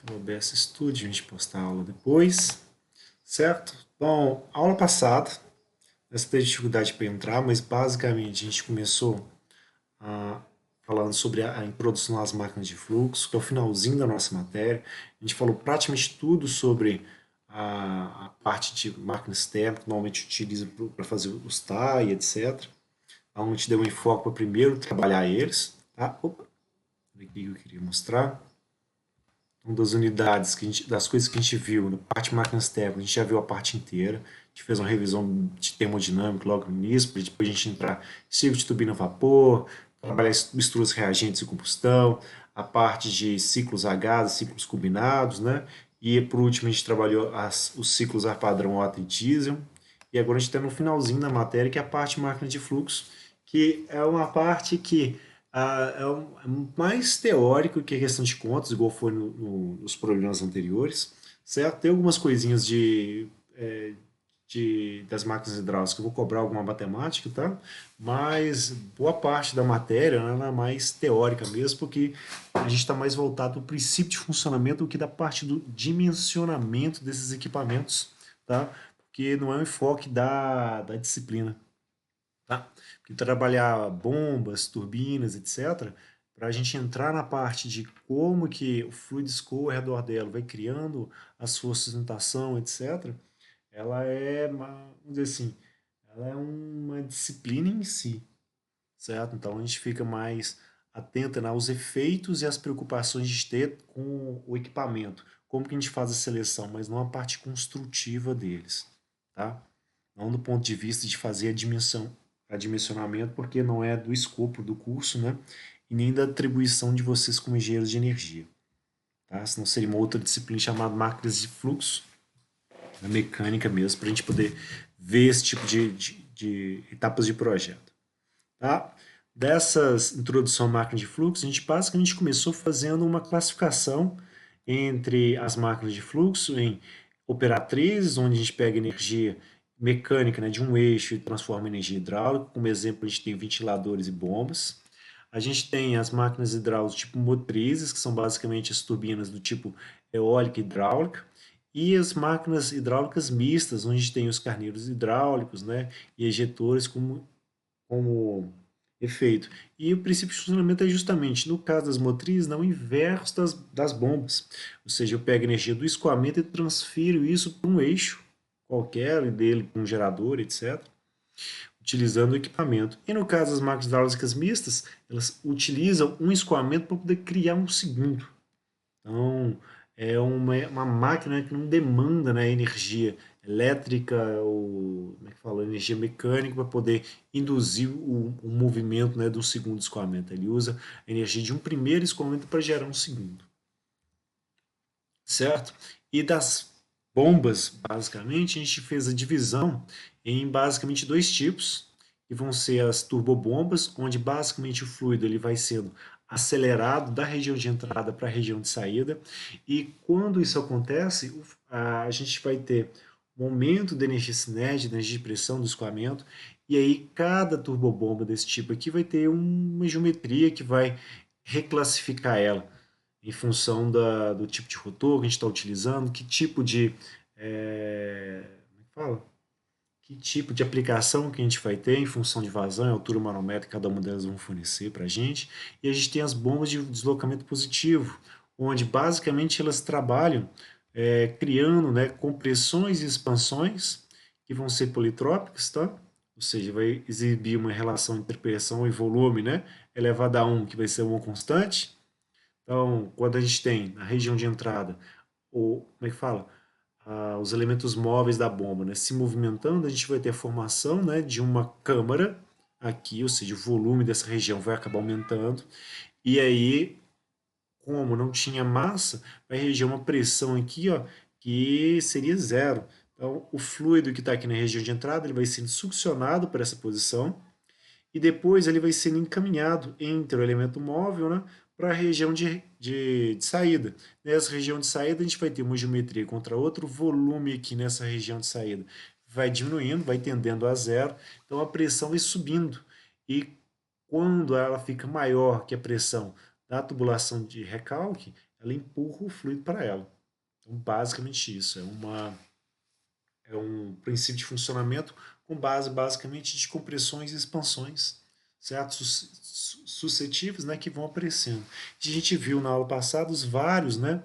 no OBS Studio, a gente postar a aula depois, certo? Bom, aula passada, você teve dificuldade para entrar, mas basicamente a gente começou ah, falando sobre a introdução às máquinas de fluxo, que é o finalzinho da nossa matéria. A gente falou praticamente tudo sobre a parte de máquinas térmicas, que normalmente utiliza para fazer os TAI, etc. Então, a gente deu um enfoque para primeiro trabalhar eles. Tá? Opa, aqui que eu queria mostrar. Então, das unidades, das coisas que a gente viu na parte de máquinas térmicas, a gente já viu a parte inteira. A gente fez uma revisão de termodinâmica logo no início, para depois a gente entrar em ciclo de turbina a vapor, trabalhar misturas reagentes e combustão, a parte de ciclos a gás, ciclos combinados, né? E por último a gente trabalhou os ciclos a padrão Otto e diesel. E agora a gente está no finalzinho da matéria, que é a parte de máquina de fluxo, que é uma parte que é mais teórico que a questão de contas, igual foi nos programas anteriores, certo? Tem algumas coisinhas das máquinas hidráulicas que eu vou cobrar alguma matemática, tá? Mas boa parte da matéria, né, ela é mais teórica mesmo, porque a gente está mais voltado para o princípio de funcionamento do que da parte do dimensionamento desses equipamentos, tá? Porque não é o enfoque da disciplina, tá? Porque trabalhar bombas, turbinas, etc., para a gente entrar na parte de como que o fluido escoa ao redor dela vai criando as forças de sustentação, etc., ela é, vamos dizer assim, ela é uma disciplina em si, certo? Então a gente fica mais atento aos efeitos e às preocupações de ter com o equipamento, como que a gente faz a seleção, mas não a parte construtiva deles, tá? Não do ponto de vista de fazer a dimensionamento, porque não é do escopo do curso, né? E nem da atribuição de vocês como engenheiros de energia, tá? Senão seria uma outra disciplina chamada máquinas de fluxo, na mecânica mesmo, para a gente poder ver esse tipo de etapas de projeto. Tá? Dessas introdução à máquina de fluxo, a gente basicamente começou fazendo uma classificação entre as máquinas de fluxo em operatrizes, onde a gente pega energia mecânica, né, de um eixo e transforma em energia hidráulica. Como exemplo, a gente tem ventiladores e bombas. A gente tem as máquinas hidráulicas tipo motrizes, que são basicamente as turbinas do tipo eólica e hidráulica, e as máquinas hidráulicas mistas, onde a gente tem os carneiros hidráulicos, né, e ejetores como efeito. E o princípio de funcionamento é justamente, no caso das motrizes, não o inverso das bombas. Ou seja, eu pego a energia do escoamento e transfiro isso para um eixo qualquer, e dele para um gerador, etc., utilizando o equipamento. E no caso das máquinas hidráulicas mistas, elas utilizam um escoamento para poder criar um segundo. Então, é uma máquina que não demanda, né, energia elétrica ou como é que fala, energia mecânica para poder induzir o movimento, né, do segundo escoamento. Ele usa a energia de um primeiro escoamento para gerar um segundo, certo? E das bombas, basicamente, a gente fez a divisão em basicamente dois tipos, que vão ser as turbobombas, onde basicamente o fluido ele vai sendo acelerado da região de entrada para a região de saída. E quando isso acontece, a gente vai ter um aumento da energia cinética, da energia de pressão do escoamento, e aí cada turbobomba desse tipo aqui vai ter uma geometria que vai reclassificar ela em função do tipo de rotor que a gente está utilizando, que tipo de como é que fala? Que tipo de aplicação que a gente vai ter em função de vazão e altura manométrica, cada uma delas vão fornecer para a gente. E a gente tem as bombas de deslocamento positivo, onde basicamente elas trabalham criando, né, compressões e expansões que vão ser politrópicas, tá? Ou seja, vai exibir uma relação entre pressão e volume, né, elevada a 1, que vai ser uma constante. Então, quando a gente tem na região de entrada, como é que fala? Os elementos móveis da bomba, né, se movimentando, a gente vai ter a formação, né, de uma câmara aqui, ou seja, o volume dessa região vai acabar aumentando. E aí, como não tinha massa, vai reger uma pressão aqui, ó, que seria zero. Então, o fluido que está aqui na região de entrada, ele vai sendo succionado para essa posição, e depois ele vai sendo encaminhado entre o elemento móvel, né, para a região de saída. Nessa região de saída, a gente vai ter uma geometria contra outro volume aqui nessa região de saída. Vai diminuindo, vai tendendo a zero, então a pressão vai subindo. E quando ela fica maior que a pressão da tubulação de recalque, ela empurra o fluido para ela. Então, basicamente isso. É um princípio de funcionamento com base basicamente de compressões e expansões, certo? Suscetíveis, né, que vão aparecendo. A gente viu na aula passada os vários, né,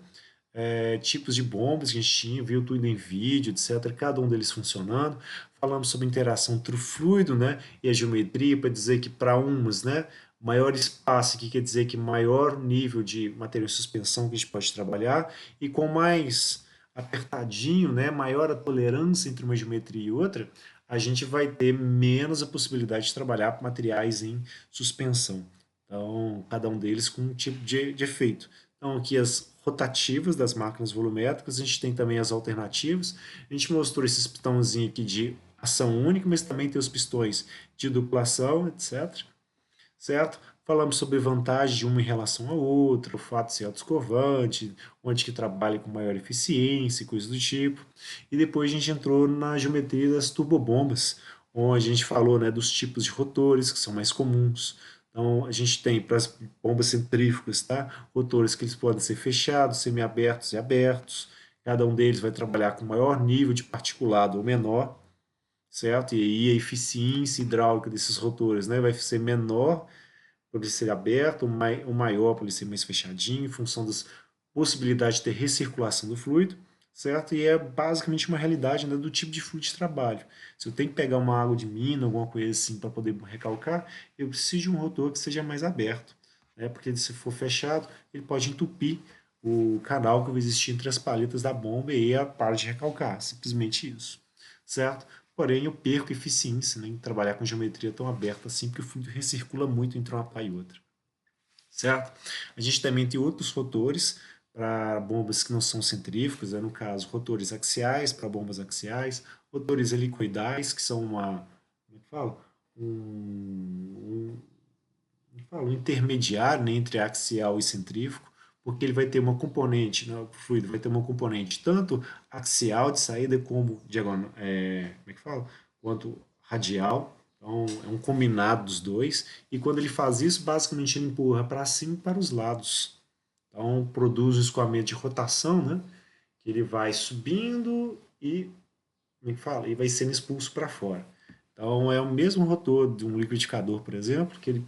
tipos de bombas que a gente tinha, viu tudo em vídeo, etc. Cada um deles funcionando. Falamos sobre interação entre o fluido, né, e a geometria, para dizer que para umas, né, maior espaço, que quer dizer que maior nível de material em suspensão que a gente pode trabalhar, e com mais apertadinho, né, maior a tolerância entre uma geometria e outra, a gente vai ter menos a possibilidade de trabalhar com materiais em suspensão. Então, cada um deles com um tipo de efeito. Então, aqui as rotativas das máquinas volumétricas, a gente tem também as alternativas. A gente mostrou esses pistãozinhos aqui de ação única, mas também tem os pistões de duplação, etc. Certo? Falamos sobre vantagem de uma em relação à outra, o fato de ser autoescovante, onde que trabalha com maior eficiência, coisas do tipo. E depois a gente entrou na geometria das turbobombas, onde a gente falou, né, dos tipos de rotores que são mais comuns. Então, a gente tem para as bombas centrífugas, tá? Rotores que eles podem ser fechados, semiabertos e abertos. Cada um deles vai trabalhar com maior nível de particulado ou menor, certo? E aí a eficiência hidráulica desses rotores, né, vai ser menor para ele ser aberto, o maior para ele ser mais fechadinho, em função das possibilidades de ter recirculação do fluido, certo? E é basicamente uma realidade, né, do tipo de fluido de trabalho. Se eu tenho que pegar uma água de mina, alguma coisa assim, para poder recalcar, eu preciso de um rotor que seja mais aberto, né? Porque se for fechado, ele pode entupir o canal que vai existir entre as paletas da bomba e a para de recalcar, simplesmente isso, certo? Porém, eu perco eficiência, né, em trabalhar com geometria tão aberta assim, porque o fluido recircula muito entre uma pá e outra, certo? A gente também tem outros rotores para bombas que não são centrífugas, né, no caso, rotores axiais para bombas axiais, rotores helicoidais, que são como é que fala? Um, um intermediário, né, entre axial e centrífugo, porque ele vai ter uma componente, né, o fluido vai ter uma componente tanto axial de saída como diagonal, como é que fala? Quanto radial. Então é um combinado dos dois. E quando ele faz isso, basicamente ele empurra para cima e para os lados. Então produz o escoamento de rotação, né? Que ele vai subindo e, como é que fala? E vai sendo expulso para fora. Então é o mesmo rotor de um liquidificador, por exemplo, que ele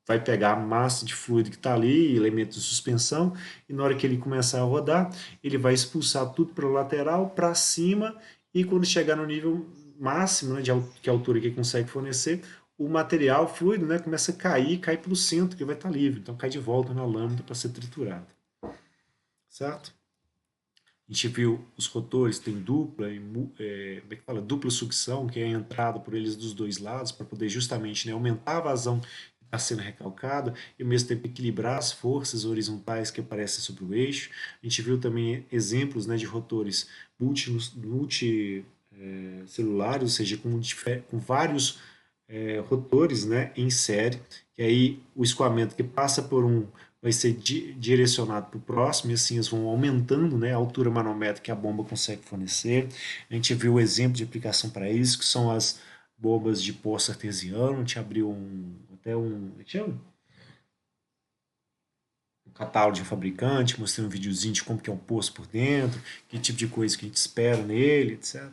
vai pegar a massa de fluido que está ali, elementos de suspensão, e na hora que ele começar a rodar, ele vai expulsar tudo para o lateral, para cima, e quando chegar no nível máximo, né, que a altura que ele consegue fornecer, o material, o fluido, né, começa a cair, cai para o centro, que vai estar livre. Então cai de volta na lâmina para ser triturado. Certo? A gente viu os rotores tem dupla, como é que fala? Dupla sucção, que é a entrada por eles dos dois lados, para poder justamente, né, aumentar a vazão que está sendo recalcada e ao mesmo tempo equilibrar as forças horizontais que aparecem sobre o eixo. A gente viu também exemplos, né, de rotores multicelulares, ou seja, com vários rotores, né, em série, que aí o escoamento que passa por um vai ser direcionado para o próximo, e assim eles vão aumentando, né, a altura manométrica que a bomba consegue fornecer. A gente viu o exemplo de aplicação para isso, que são as bombas de poço artesiano. A gente abriu até um, um catálogo de um fabricante, mostrei um videozinho de como que é um poço por dentro, que tipo de coisa que a gente espera nele, etc.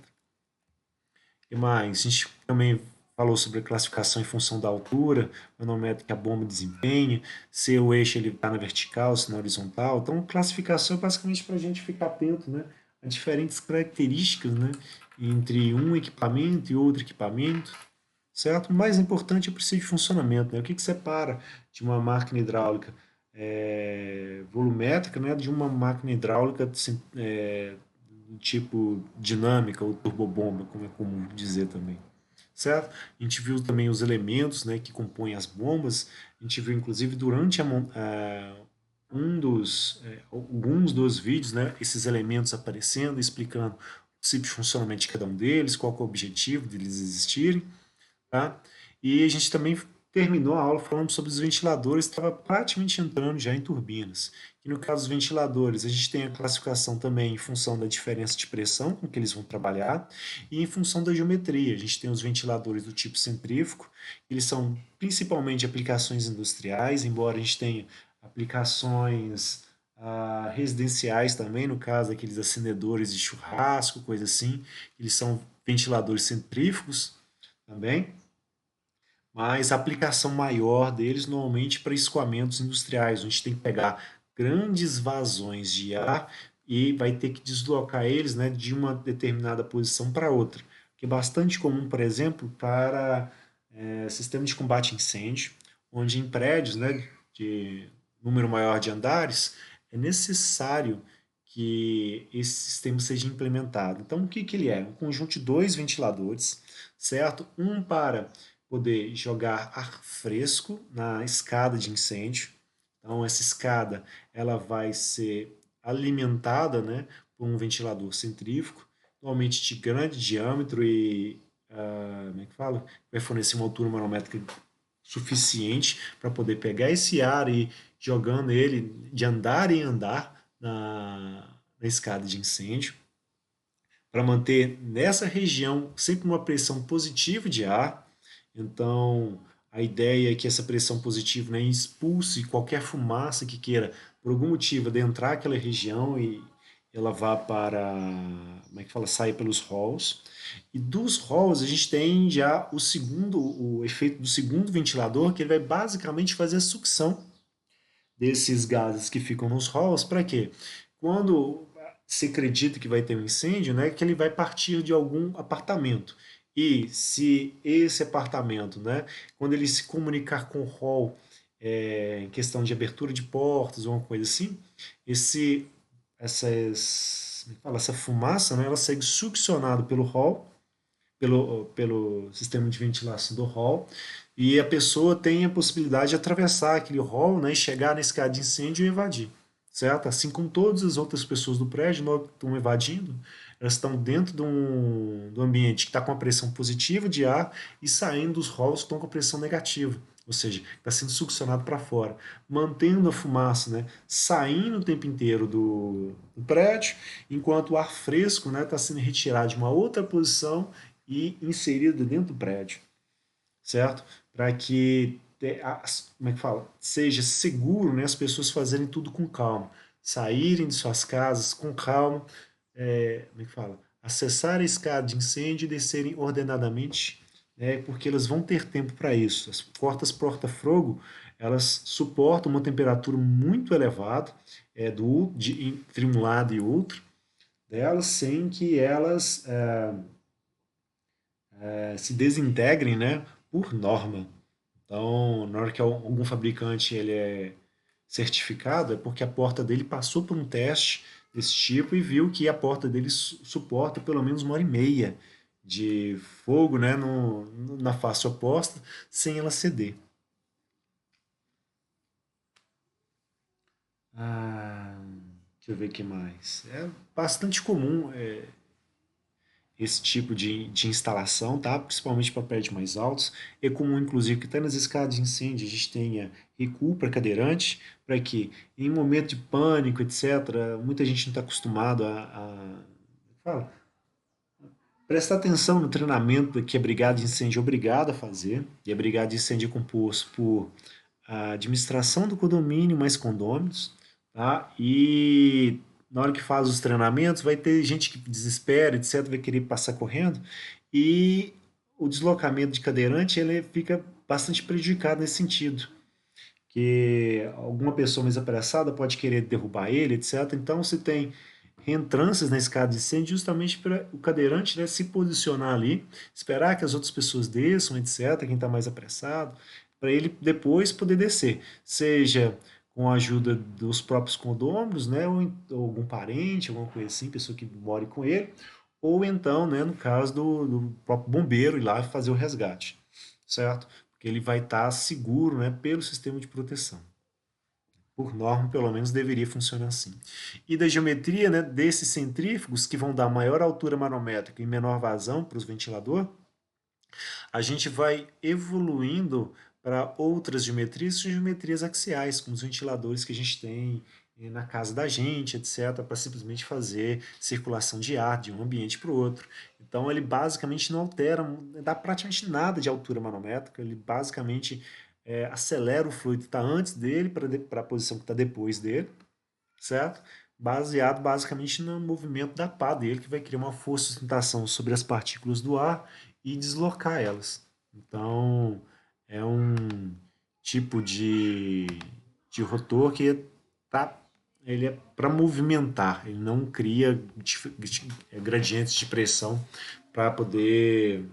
E mais, a gente também falou sobre a classificação em função da altura, manométrica que a bomba desempenha, se o eixo está na vertical, se na horizontal. Então, classificação é basicamente para a gente ficar atento, né, a diferentes características, né, entre um equipamento e outro equipamento, certo? O mais importante é o princípio de funcionamento, né? O que que separa de uma máquina hidráulica volumétrica, né, de uma máquina hidráulica tipo dinâmica ou turbobomba, como é comum dizer também, certo? A gente viu também os elementos, né, que compõem as bombas. A gente viu inclusive durante alguns dos vídeos, né, esses elementos aparecendo, explicando o princípio de funcionamento de cada um deles, qual é o objetivo deles existirem, tá? E a gente também terminou a aula falando sobre os ventiladores, estava praticamente entrando já em turbinas. E no caso dos ventiladores, a gente tem a classificação também em função da diferença de pressão com que eles vão trabalhar e em função da geometria. A gente tem os ventiladores do tipo centrífugo, eles são principalmente aplicações industriais, embora a gente tenha aplicações residenciais também, no caso daqueles acendedores de churrasco, coisa assim, eles são ventiladores centrífugos também, mas a aplicação maior deles normalmente para escoamentos industriais, onde tem que pegar grandes vazões de ar e vai ter que deslocar eles, né, de uma determinada posição para outra, que é bastante comum, por exemplo, para sistema de combate a incêndio, onde em prédios, né, de número maior de andares, é necessário que esse sistema seja implementado. Então, o que, que ele é? Um conjunto de dois ventiladores, certo? Um para poder jogar ar fresco na escada de incêndio. Então, essa escada ela vai ser alimentada, né, por um ventilador centrífugo, normalmente de grande diâmetro e, como é que fala? Vai fornecer uma altura manométrica suficiente para poder pegar esse ar e jogando ele de andar em andar na escada de incêndio, para manter nessa região sempre uma pressão positiva de ar. Então, a ideia é que essa pressão positiva, né, expulse qualquer fumaça que queira, por algum motivo, adentrar aquela região e ela vá para, como é que fala, sair pelos halls. E dos halls a gente tem já o efeito do segundo ventilador, que ele vai basicamente fazer a sucção desses gases que ficam nos halls, para quê? Quando se acredita que vai ter um incêndio, né, que ele vai partir de algum apartamento. E se esse apartamento, né, quando ele se comunicar com o hall, em questão de abertura de portas ou uma coisa assim, esse, essa fumaça, né, ela segue succionado pelo hall, pelo sistema de ventilação do hall, e a pessoa tem a possibilidade de atravessar aquele hall, né, e chegar na escada de incêndio e evadir, certo? Assim como todas as outras pessoas do prédio não estão evadindo, elas estão dentro do ambiente que está com a pressão positiva de ar e saindo dos halls que estão com a pressão negativa, ou seja, está sendo succionado para fora, mantendo a fumaça, né, saindo o tempo inteiro do prédio, enquanto o ar fresco está, né, tá sendo retirado de uma outra posição e inserido dentro do prédio, certo? Para que, como é que fala? Seja seguro, né, as pessoas fazerem tudo com calma, saírem de suas casas com calma, como é que fala? Acessar a escada de incêndio e descerem ordenadamente, né, porque elas vão ter tempo para isso. As portas porta-fogo, elas suportam uma temperatura muito elevada, entre um lado e outro delas, sem que elas se desintegrem, né, por norma. Então, na hora que algum fabricante ele é certificado, é porque a porta dele passou por um teste desse tipo e viu que a porta dele suporta pelo menos 1 hora e meia de fogo, né, na face oposta, sem ela ceder. Ah, deixa eu ver o que mais. É bastante comum esse tipo de instalação, tá? Principalmente para prédios mais altos. É comum, inclusive, que até nas escadas de incêndio a gente tenha recuo para cadeirante, para que em momento de pânico, etc., muita gente não está acostumado fala, prestar atenção no treinamento que a brigada de incêndio é obrigada a fazer, e a brigada de incêndio é composto por a administração do condomínio mais condôminos, tá? E na hora que faz os treinamentos, vai ter gente que desespera, etc., vai querer passar correndo, e o deslocamento de cadeirante ele fica bastante prejudicado nesse sentido, que alguma pessoa mais apressada pode querer derrubar ele, etc. Então, você tem reentrâncias na escada de incêndio justamente para o cadeirante, né, se posicionar ali, esperar que as outras pessoas desçam, etc., quem está mais apressado, para ele depois poder descer, seja com a ajuda dos próprios condôminos, né, ou algum parente, alguma coisa assim, pessoa que more com ele, ou então, né, no caso do próprio bombeiro ir lá fazer o resgate, certo? Porque ele vai estar seguro, né, pelo sistema de proteção. Por norma, pelo menos deveria funcionar assim. E da geometria, né, desses centrífugos que vão dar maior altura manométrica e menor vazão para os ventiladores, a gente vai evoluindo para outras geometrias, geometrias axiais, como os ventiladores que a gente tem na casa da gente, etc., para simplesmente fazer circulação de ar de um ambiente para o outro. Então, ele basicamente não altera, não dá praticamente nada de altura manométrica, ele basicamente acelera o fluido que está antes dele para a posição que está depois dele, certo? Baseado basicamente no movimento da pá dele, que vai criar uma força de sustentação sobre as partículas do ar e deslocar elas. Então, é um tipo de rotor que tá, ele é para movimentar, ele não cria gradientes de pressão para poder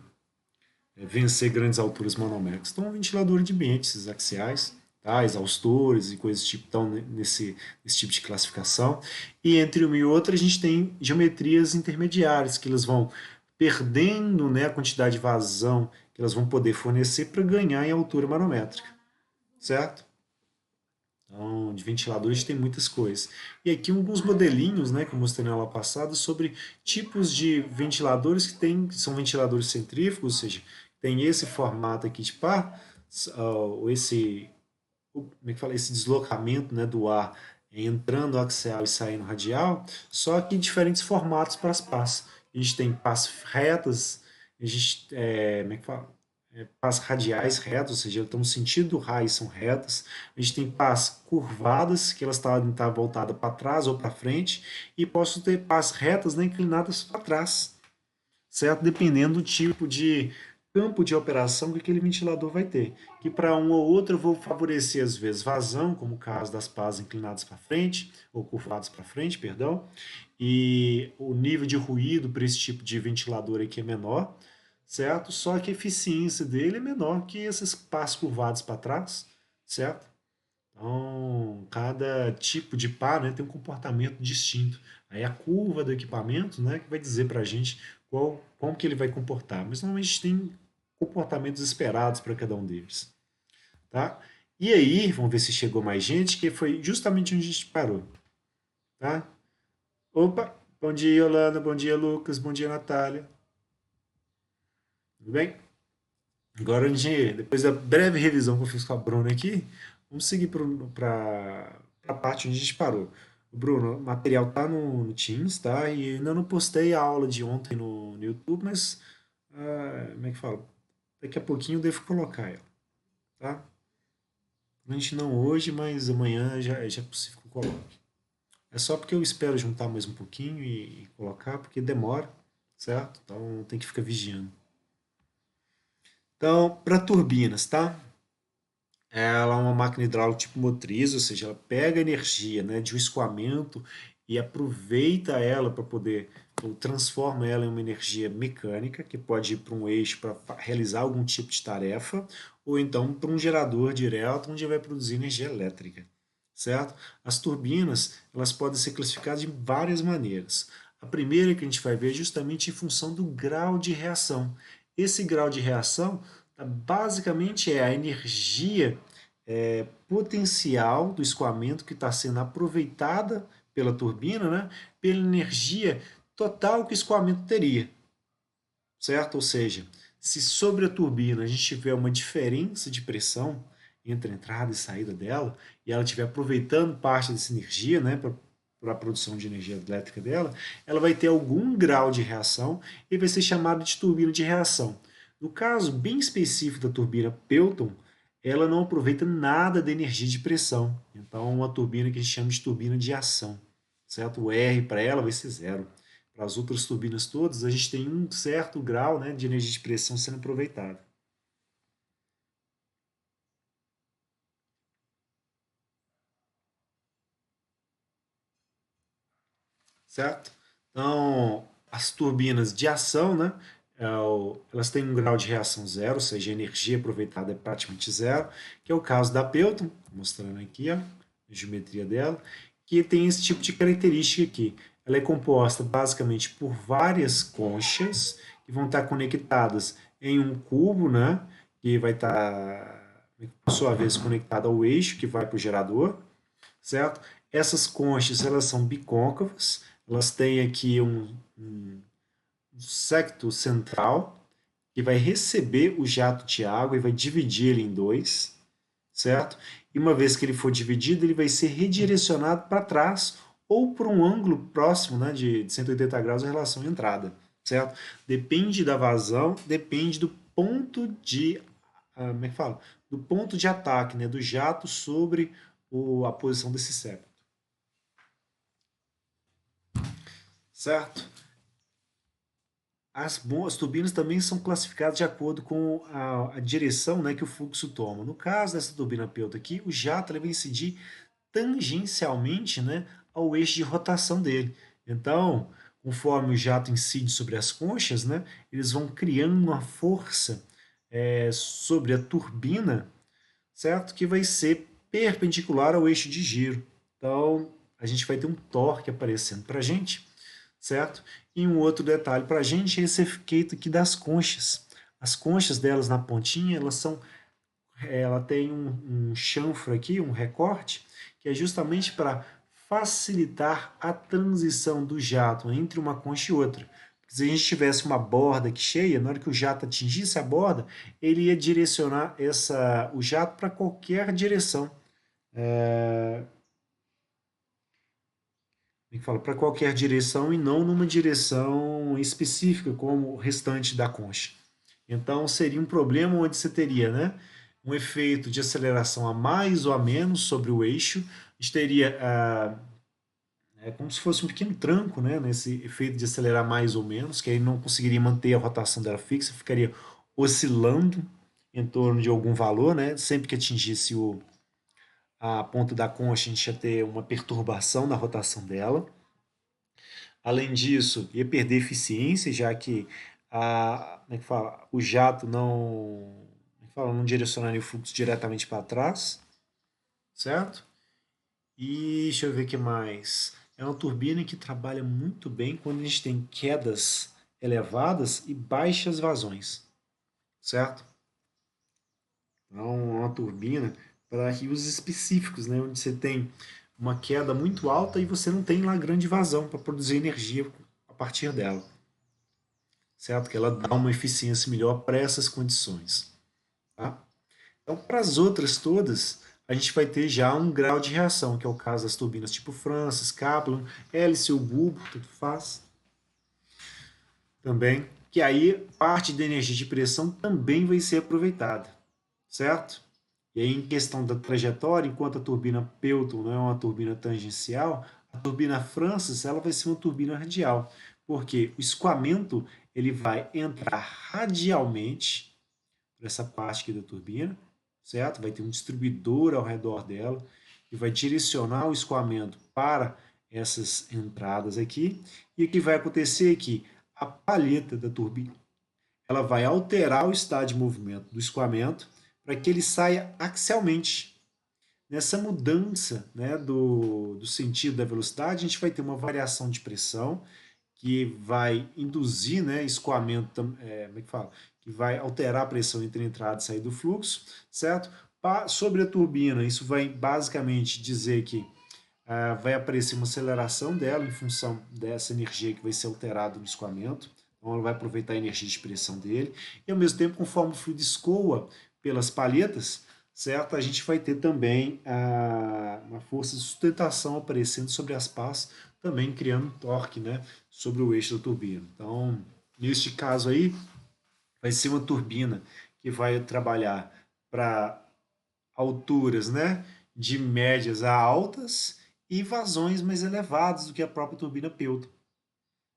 vencer grandes alturas manoméricas. Então, um ventilador de ambientes axiais, tá? Exaustores e coisas do tipo estão nesse tipo de classificação. E entre uma e outra, a gente tem geometrias intermediárias, que elas vão perdendo, né, a quantidade de vazão que elas vão poder fornecer para ganhar em altura manométrica, certo? Então, de ventiladores tem muitas coisas. E aqui alguns modelinhos, né, que eu mostrei na aula passada, sobre tipos de ventiladores que são ventiladores centrífugos, ou seja, tem esse formato aqui de par, ou como é que fala, esse deslocamento, né, do ar entrando axial e saindo radial, só que em diferentes formatos para as pás. A gente tem pás retas, a gente, como é que fala? Pás radiais retas, ou seja, estão no sentido do raio, são retas. A gente tem pás curvadas, que elas podem estar voltadas para trás ou para frente, e posso ter pás retas, né, inclinadas para trás, certo? Dependendo do tipo de campo de operação que aquele ventilador vai ter. Que para um ou outro eu vou favorecer, às vezes, vazão, como o caso das pás inclinadas para frente, ou curvadas para frente, perdão, e o nível de ruído para esse tipo de ventilador aqui é menor, certo? Só que a eficiência dele é menor que esses pás curvados para trás, certo? Então, cada tipo de pá, né, tem um comportamento distinto. Aí a curva do equipamento, né, que vai dizer para a gente como que ele vai comportar. Mas normalmente tem comportamentos esperados para cada um deles. Tá? E aí, vamos ver se chegou mais gente, que foi justamente onde a gente parou. Tá? Opa, bom dia, Yolanda, bom dia, Lucas, bom dia, Natália. Tudo bem? Agora, depois da breve revisão que eu fiz com a Bruna aqui, vamos seguir para a parte onde a gente parou. Bruno, o material tá no Teams, tá? E ainda não postei a aula de ontem no YouTube, mas como é que fala? Daqui a pouquinho eu devo colocar ela, tá? A gente não hoje, mas amanhã já é possível que eu coloque. É só porque eu espero juntar mais um pouquinho e colocar, porque demora, certo? Então tem que ficar vigiando. Então, para turbinas, tá? Ela é uma máquina hidráulica tipo motriz, ou seja, ela pega a energia, né, de um escoamento e aproveita ela para poder, ou transforma ela em uma energia mecânica, que pode ir para um eixo para realizar algum tipo de tarefa, ou então para um gerador direto, onde vai produzir energia elétrica, certo? As turbinas, elas podem ser classificadas de várias maneiras. A primeira que a gente vai ver é justamente em função do grau de reação. Esse grau de reação basicamente é a energia potencial do escoamento que está sendo aproveitada pela turbina, né, pela energia total que o escoamento teria, certo? Ou seja, se sobre a turbina a gente tiver uma diferença de pressão entre a entrada e saída dela, e ela estiver aproveitando parte dessa energia, né, para a produção de energia elétrica dela, ela vai ter algum grau de reação e vai ser chamada de turbina de reação. No caso bem específico da turbina Pelton, ela não aproveita nada da energia de pressão. Então, é uma turbina que a gente chama de turbina de ação, certo? O R para ela vai ser zero. Para as outras turbinas todas, a gente tem um certo grau, né, de energia de pressão sendo aproveitada, certo? Então, as turbinas de ação, né, elas têm um grau de reação zero, ou seja, a energia aproveitada é praticamente zero, que é o caso da Pelton, mostrando aqui a geometria dela, que tem esse tipo de característica aqui. Ela é composta basicamente por várias conchas que vão estar conectadas em um cubo, né, que vai estar, por sua vez, conectado ao eixo que vai para o gerador, certo? Essas conchas, elas são bicôncavas, elas têm aqui um secto central que vai receber o jato de água e vai dividir ele em dois, certo? E uma vez que ele for dividido, ele vai ser redirecionado para trás ou por um ângulo próximo, né, de 180 graus em relação à entrada, certo? Depende da vazão, depende do ponto de, como é que fala? Do ponto de ataque, né, do jato sobre a posição desse septo. certo? As turbinas também são classificadas de acordo com a direção, né, que o fluxo toma. No caso dessa turbina Pelton aqui, o jato ele vai incidir tangencialmente, né, ao eixo de rotação dele. Então, conforme o jato incide sobre as conchas, né, eles vão criando uma força sobre a turbina, certo? Que vai ser perpendicular ao eixo de giro. Então, a gente vai ter um torque aparecendo para a gente, certo? E um outro detalhe para a gente é esse efeito aqui das conchas. As conchas delas na pontinha, ela tem um chanfro aqui, um recorte, que é justamente para facilitar a transição do jato entre uma concha e outra. Se a gente tivesse uma borda aqui cheia, na hora que o jato atingisse a borda, ele ia direcionar o jato para qualquer direção. Como fala? Para qualquer direção e não numa direção específica, como o restante da concha. Então, seria um problema onde você teria, né, um efeito de aceleração a mais ou a menos sobre o eixo. A gente teria como se fosse um pequeno tranco, né, nesse efeito de acelerar mais ou menos, que aí não conseguiria manter a rotação dela fixa, ficaria oscilando em torno de algum valor, né, sempre que atingisse a ponta da concha, a gente ia ter uma perturbação na rotação dela. Além disso, ia perder eficiência, já que como é que fala? O jato não direcionaria o fluxo diretamente para trás, certo? E deixa eu ver o que mais. É uma turbina que trabalha muito bem quando a gente tem quedas elevadas e baixas vazões, certo? Então, é uma turbina para rios específicos, né, onde você tem uma queda muito alta e você não tem lá grande vazão para produzir energia a partir dela, certo? Que ela dá uma eficiência melhor para essas condições, tá? Então, para as outras todas, a gente vai ter já um grau de reação, que é o caso das turbinas tipo Francis, Kaplan, hélice ou bulbo, tudo faz também, que aí parte da energia de pressão também vai ser aproveitada, certo? E aí, em questão da trajetória, enquanto a turbina Pelton não é uma turbina tangencial, a turbina Francis ela vai ser uma turbina radial, porque o escoamento ele vai entrar radialmente por essa parte aqui da turbina, certo? Vai ter um distribuidor ao redor dela que vai direcionar o escoamento para essas entradas aqui. E o que vai acontecer é que a palheta da turbina ela vai alterar o estado de movimento do escoamento para que ele saia axialmente. Nessa mudança, né, do sentido da velocidade, a gente vai ter uma variação de pressão que vai induzir, né, escoamento, como é que fala? Que vai alterar a pressão entre a entrada e saída do fluxo, certo? Sobre a turbina, isso vai basicamente dizer que vai aparecer uma aceleração dela em função dessa energia que vai ser alterada no escoamento. Então ela vai aproveitar a energia de pressão dele. E ao mesmo tempo, conforme o fluido escoa pelas palhetas, certo? A gente vai ter também uma força de sustentação aparecendo sobre as pás, também criando torque, né, sobre o eixo da turbina. Então, neste caso aí, vai ser uma turbina que vai trabalhar para alturas, né, de médias a altas e vazões mais elevadas do que a própria turbina Pelton,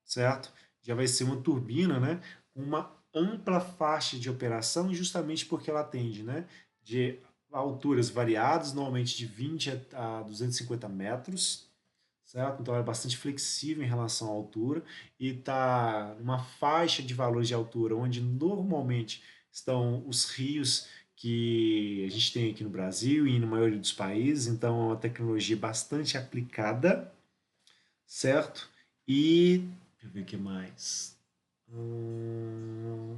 certo? Já vai ser uma turbina, né, com uma ampla faixa de operação, justamente porque ela atende, né, de alturas variadas, normalmente de 20 a 250 metros, certo? Então ela é bastante flexível em relação à altura e está numa faixa de valores de altura onde normalmente estão os rios que a gente tem aqui no Brasil e na maioria dos países, então é uma tecnologia bastante aplicada, certo? E deixa eu ver o que mais. Hum,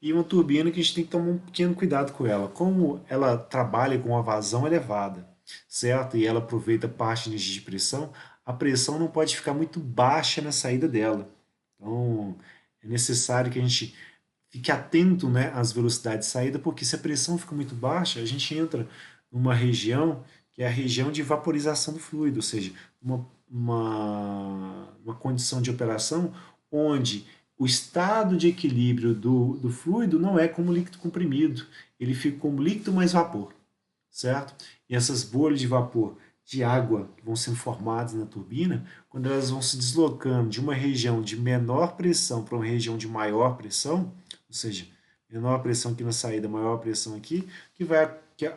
e uma turbina que a gente tem que tomar um pequeno cuidado com ela. Como ela trabalha com uma vazão elevada, certo? E ela aproveita parte da energia de pressão, a pressão não pode ficar muito baixa na saída dela. Então, é necessário que a gente fique atento, né, às velocidades de saída, porque se a pressão fica muito baixa, a gente entra numa região que é a região de vaporização do fluido, ou seja, uma condição de operação onde o estado de equilíbrio do fluido não é como líquido comprimido, ele fica como líquido mais vapor, certo? E essas bolhas de vapor de água que vão sendo formadas na turbina, quando elas vão se deslocando de uma região de menor pressão para uma região de maior pressão, ou seja, menor pressão aqui na saída, maior pressão aqui,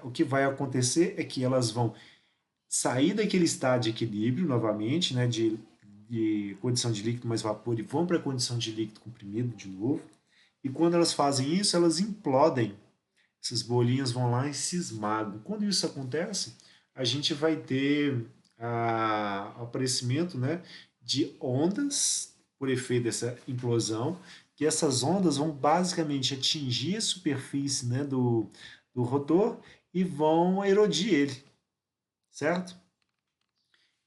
o que vai acontecer é que elas vão sair daquele estado de equilíbrio novamente, né, de condição de líquido mais vapor e vão para a condição de líquido comprimido de novo. E quando elas fazem isso, elas implodem. Essas bolinhas vão lá e se esmagam. Quando isso acontece, a gente vai ter o aparecimento, né, de ondas por efeito dessa implosão, que essas ondas vão basicamente atingir a superfície, né, do rotor e vão erodir ele, certo?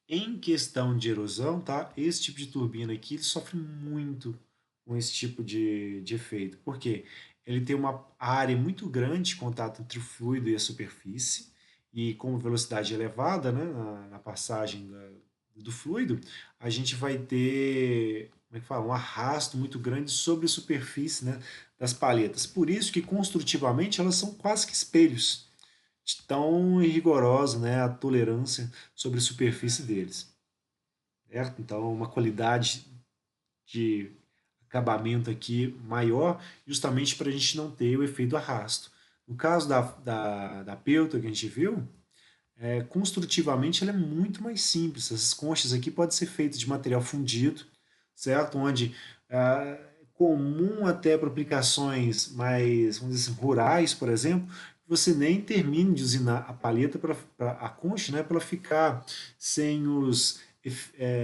Em questão de erosão, tá? Esse tipo de turbina aqui ele sofre muito com esse tipo de efeito. Por quê? Ele tem uma área muito grande de contato entre o fluido e a superfície, e com velocidade elevada, né, na passagem do fluido, a gente vai ter, como é que fala, um arrasto muito grande sobre a superfície, né, das palhetas. Por isso que construtivamente elas são quase que espelhos de tão rigorosa, né, a tolerância sobre a superfície deles, certo? Então, uma qualidade de acabamento aqui maior, justamente para a gente não ter o efeito arrasto. No caso da Pelton que a gente viu, construtivamente ela é muito mais simples. Essas conchas aqui podem ser feitas de material fundido, certo? Onde é comum até para aplicações mais, vamos dizer assim, rurais, por exemplo, você nem termine de usinar a palheta para a concha, né, para ela ficar sem os,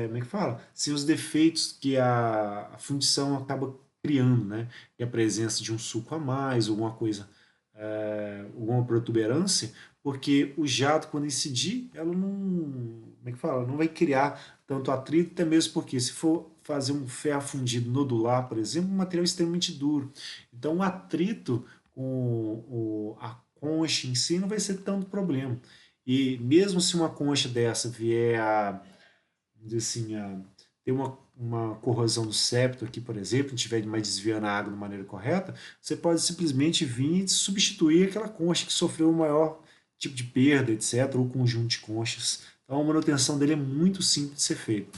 como é que fala? Sem os defeitos que a fundição acaba criando, né? Que é a presença de um suco a mais, alguma coisa, alguma protuberância, porque o jato, quando incidir, ela não, como é que fala? Não vai criar tanto atrito, até mesmo porque se for fazer um ferro fundido nodular, por exemplo, um material extremamente duro. Então, o atrito com a concha em si não vai ser tanto problema. E mesmo se uma concha dessa vier a, vamos dizer assim, a ter uma corrosão do septo aqui, por exemplo, não estiver mais desviando a água da maneira correta, você pode simplesmente vir e substituir aquela concha que sofreu o maior tipo de perda, etc., ou conjunto de conchas. Então a manutenção dele é muito simples de ser feita,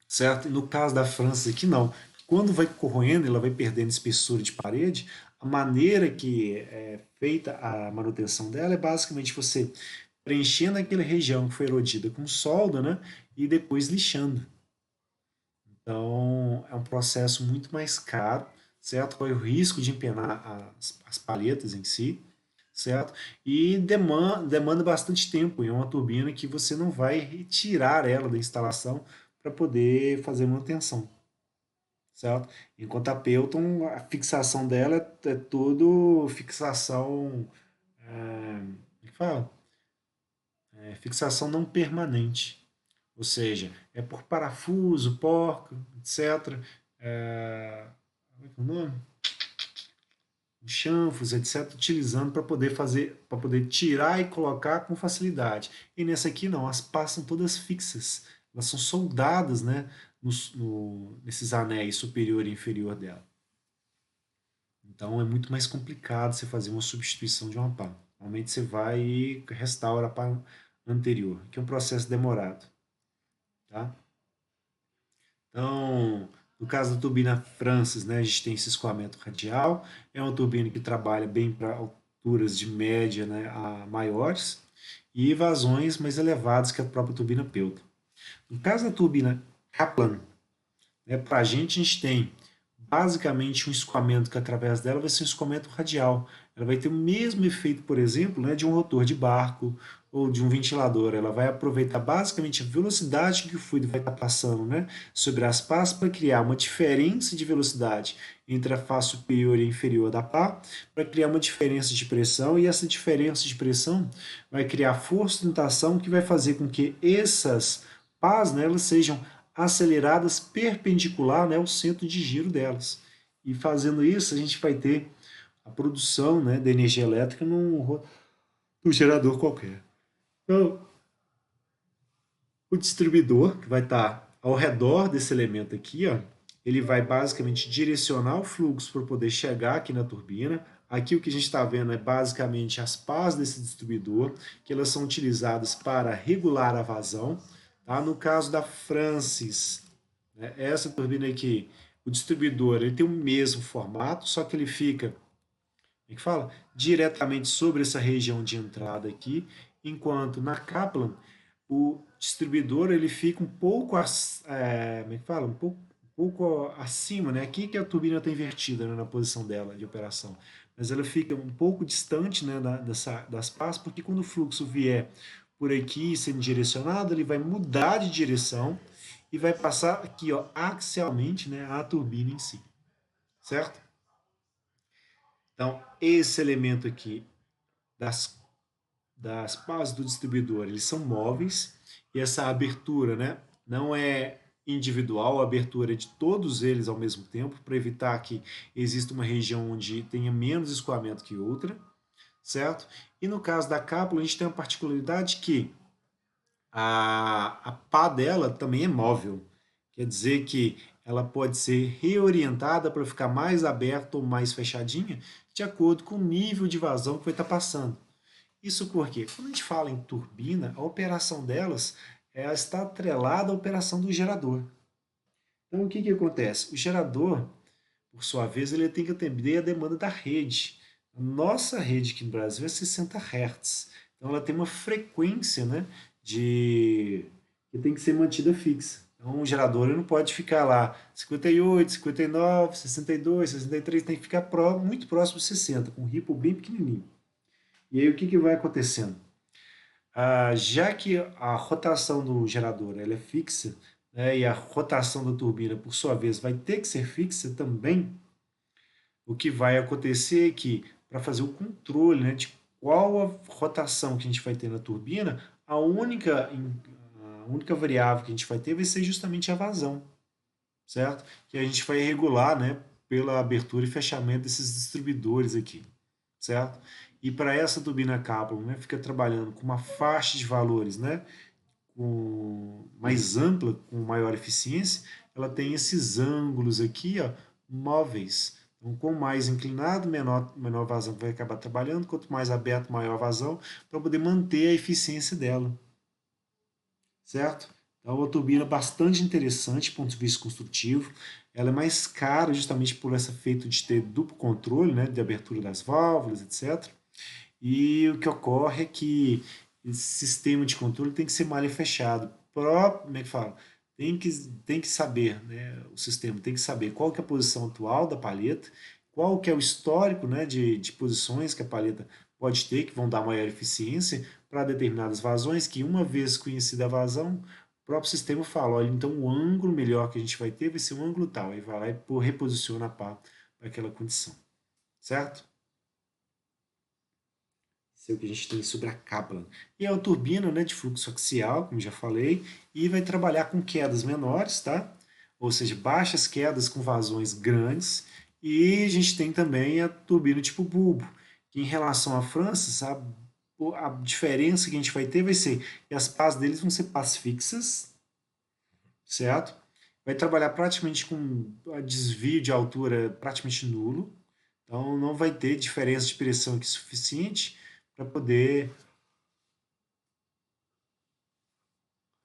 certo? E no caso da França aqui não. Quando vai corroendo, ela vai perdendo espessura de parede, a maneira que é feita a manutenção dela é basicamente você preenchendo aquela região que foi erodida com solda, né? E depois lixando. Então, é um processo muito mais caro, certo? Corre o risco de empenar as palhetas em si, certo? E demanda bastante tempo. É uma turbina que você não vai retirar ela da instalação para poder fazer manutenção, certo? Enquanto a Pelton, a fixação dela é tudo fixação, como é que fala? Fixação não permanente. Ou seja, é por parafuso, porca, etc. Como é que é o nome? Chanfros, etc., utilizando para poder fazer, para poder tirar e colocar com facilidade. E nessa aqui não, as pás são todas fixas, elas são soldadas, né, nesses anéis superior e inferior dela. Então é muito mais complicado você fazer uma substituição de uma pá. Normalmente você vai e restaura a pá anterior, que é um processo demorado. Tá? Então, no caso da turbina Francis, né, a gente tem esse escoamento radial, é uma turbina que trabalha bem para alturas de média, né, a maiores, e vazões mais elevadas que a própria turbina Pelton. No caso da turbina Kaplan, né, para a gente tem basicamente um escoamento que através dela vai ser um escoamento radial. Ela vai ter o mesmo efeito, por exemplo, né, de um rotor de barco ou de um ventilador. Ela vai aproveitar basicamente a velocidade que o fluido vai estar passando, né, sobre as pás para criar uma diferença de velocidade entre a face superior e inferior da pá, para criar uma diferença de pressão, e essa diferença de pressão vai criar força de tentação que vai fazer com que essas pás, né, elas sejam aceleradas perpendicular, né, ao centro de giro delas. E fazendo isso, a gente vai ter a produção, né, da energia elétrica num gerador qualquer. Então, o distribuidor, que vai estar ao redor desse elemento aqui, ó, ele vai basicamente direcionar o fluxo para poder chegar aqui na turbina, Aqui o que a gente está vendo é basicamente as pás desse distribuidor, que elas são utilizadas para regular a vazão. Tá? No caso da Francis, né, essa turbina aqui, o distribuidor ele tem o mesmo formato, só que ele fica, como é que fala? Diretamente sobre essa região de entrada aqui, enquanto na Kaplan o distribuidor ele fica um pouco, como é que fala? Um pouco acima, né? Aqui que a turbina está invertida, né, na posição dela de operação, mas ela fica um pouco distante, né, das pás, porque quando o fluxo vier por aqui sendo direcionado, ele vai mudar de direção e vai passar aqui, ó, axialmente, né, a turbina em si, certo? Então, esse elemento aqui das pás do distribuidor, eles são móveis e essa abertura, né, não é individual, a abertura é de todos eles ao mesmo tempo, para evitar que exista uma região onde tenha menos escoamento que outra, certo? E no caso da cápsula, a gente tem uma particularidade que a pá dela também é móvel, quer dizer que ela pode ser reorientada para ficar mais aberta ou mais fechadinha, de acordo com o nível de vazão que vai estar passando. Isso porque, quando a gente fala em turbina, a operação delas ela está atrelada à operação do gerador. Então, o que, que acontece? O gerador, por sua vez, ele tem que atender a demanda da rede. A nossa rede aqui no Brasil é 60 Hz. Então, ela tem uma frequência, né, de que tem que ser mantida fixa. Então, o gerador ele não pode ficar lá 58, 59, 62, 63, tem que ficar muito próximo de 60, com um ripple bem pequenininho. E aí, o que, que vai acontecendo? Já que a rotação do gerador ela é fixa, né, e a rotação da turbina, por sua vez, vai ter que ser fixa também, o que vai acontecer é que, para fazer o controle, né, de qual a rotação que a gente vai ter na turbina, a única variável que a gente vai ter vai ser justamente a vazão, certo? Que a gente vai regular, né, pela abertura e fechamento desses distribuidores aqui, certo? E para essa turbina Kaplan, né, fica trabalhando com uma faixa de valores, né, mais ampla, com maior eficiência, ela tem esses ângulos aqui, ó, móveis. Então, quanto mais inclinado, menor vazão vai acabar trabalhando, quanto mais aberto, maior vazão, para poder manter a eficiência dela, certo? Então, é uma turbina bastante interessante do ponto de vista construtivo. Ela é mais cara justamente por esse feito de ter duplo controle, né, de abertura das válvulas, etc. E o que ocorre é que esse sistema de controle tem que ser malha fechado. Como é que fala? Tem que saber, né, o sistema tem que saber qual que é a posição atual da palheta, qual que é o histórico, né, de posições que a palheta pode ter, que vão dar maior eficiência para determinadas vazões, que uma vez conhecida a vazão, o próprio sistema fala, olha, então o ângulo melhor que a gente vai ter vai ser um ângulo tal, aí vai lá e reposiciona a pá para aquela condição, certo? Isso é o que a gente tem sobre a Kaplan. E é uma turbina, né, de fluxo axial, como já falei, e vai trabalhar com quedas menores, tá? Ou seja, baixas quedas com vazões grandes. E a gente tem também a turbina tipo bulbo, que em relação à Francis, a diferença que a gente vai ter vai ser que as pás deles vão ser pás fixas, certo? Vai trabalhar praticamente com desvio de altura praticamente nulo, então não vai ter diferença de pressão aqui suficiente para poder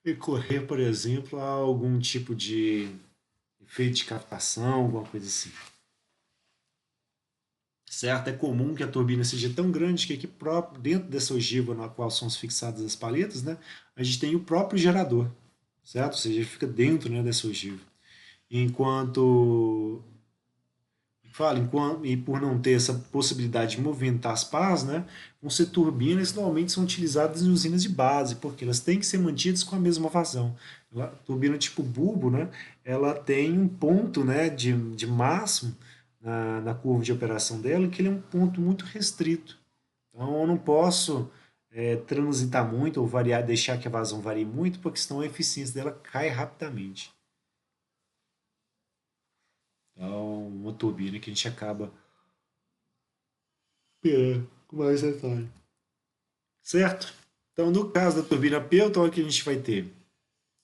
recorrer, por exemplo, a algum tipo de efeito de captação, alguma coisa assim. Certo? É comum que a turbina seja tão grande que aqui próprio, dentro dessa ogiva na qual são fixadas as paletas, né, a gente tem o próprio gerador, certo? Ou seja, ele fica dentro, né, dessa ogiva. Enquanto e por não ter essa possibilidade de movimentar as pás, né, vão ser turbinas que normalmente são utilizadas em usinas de base, porque elas têm que ser mantidas com a mesma vazão. Turbina tipo bulbo, né, ela tem um ponto, né, de máximo na curva de operação dela, que ele é um ponto muito restrito. Então eu não posso transitar muito ou variar, deixar que a vazão varie muito, porque senão a eficiência dela cai rapidamente. Então, uma turbina que a gente acaba com mais detalhe. Certo? Então, no caso da turbina Pelton, o que a gente vai ter?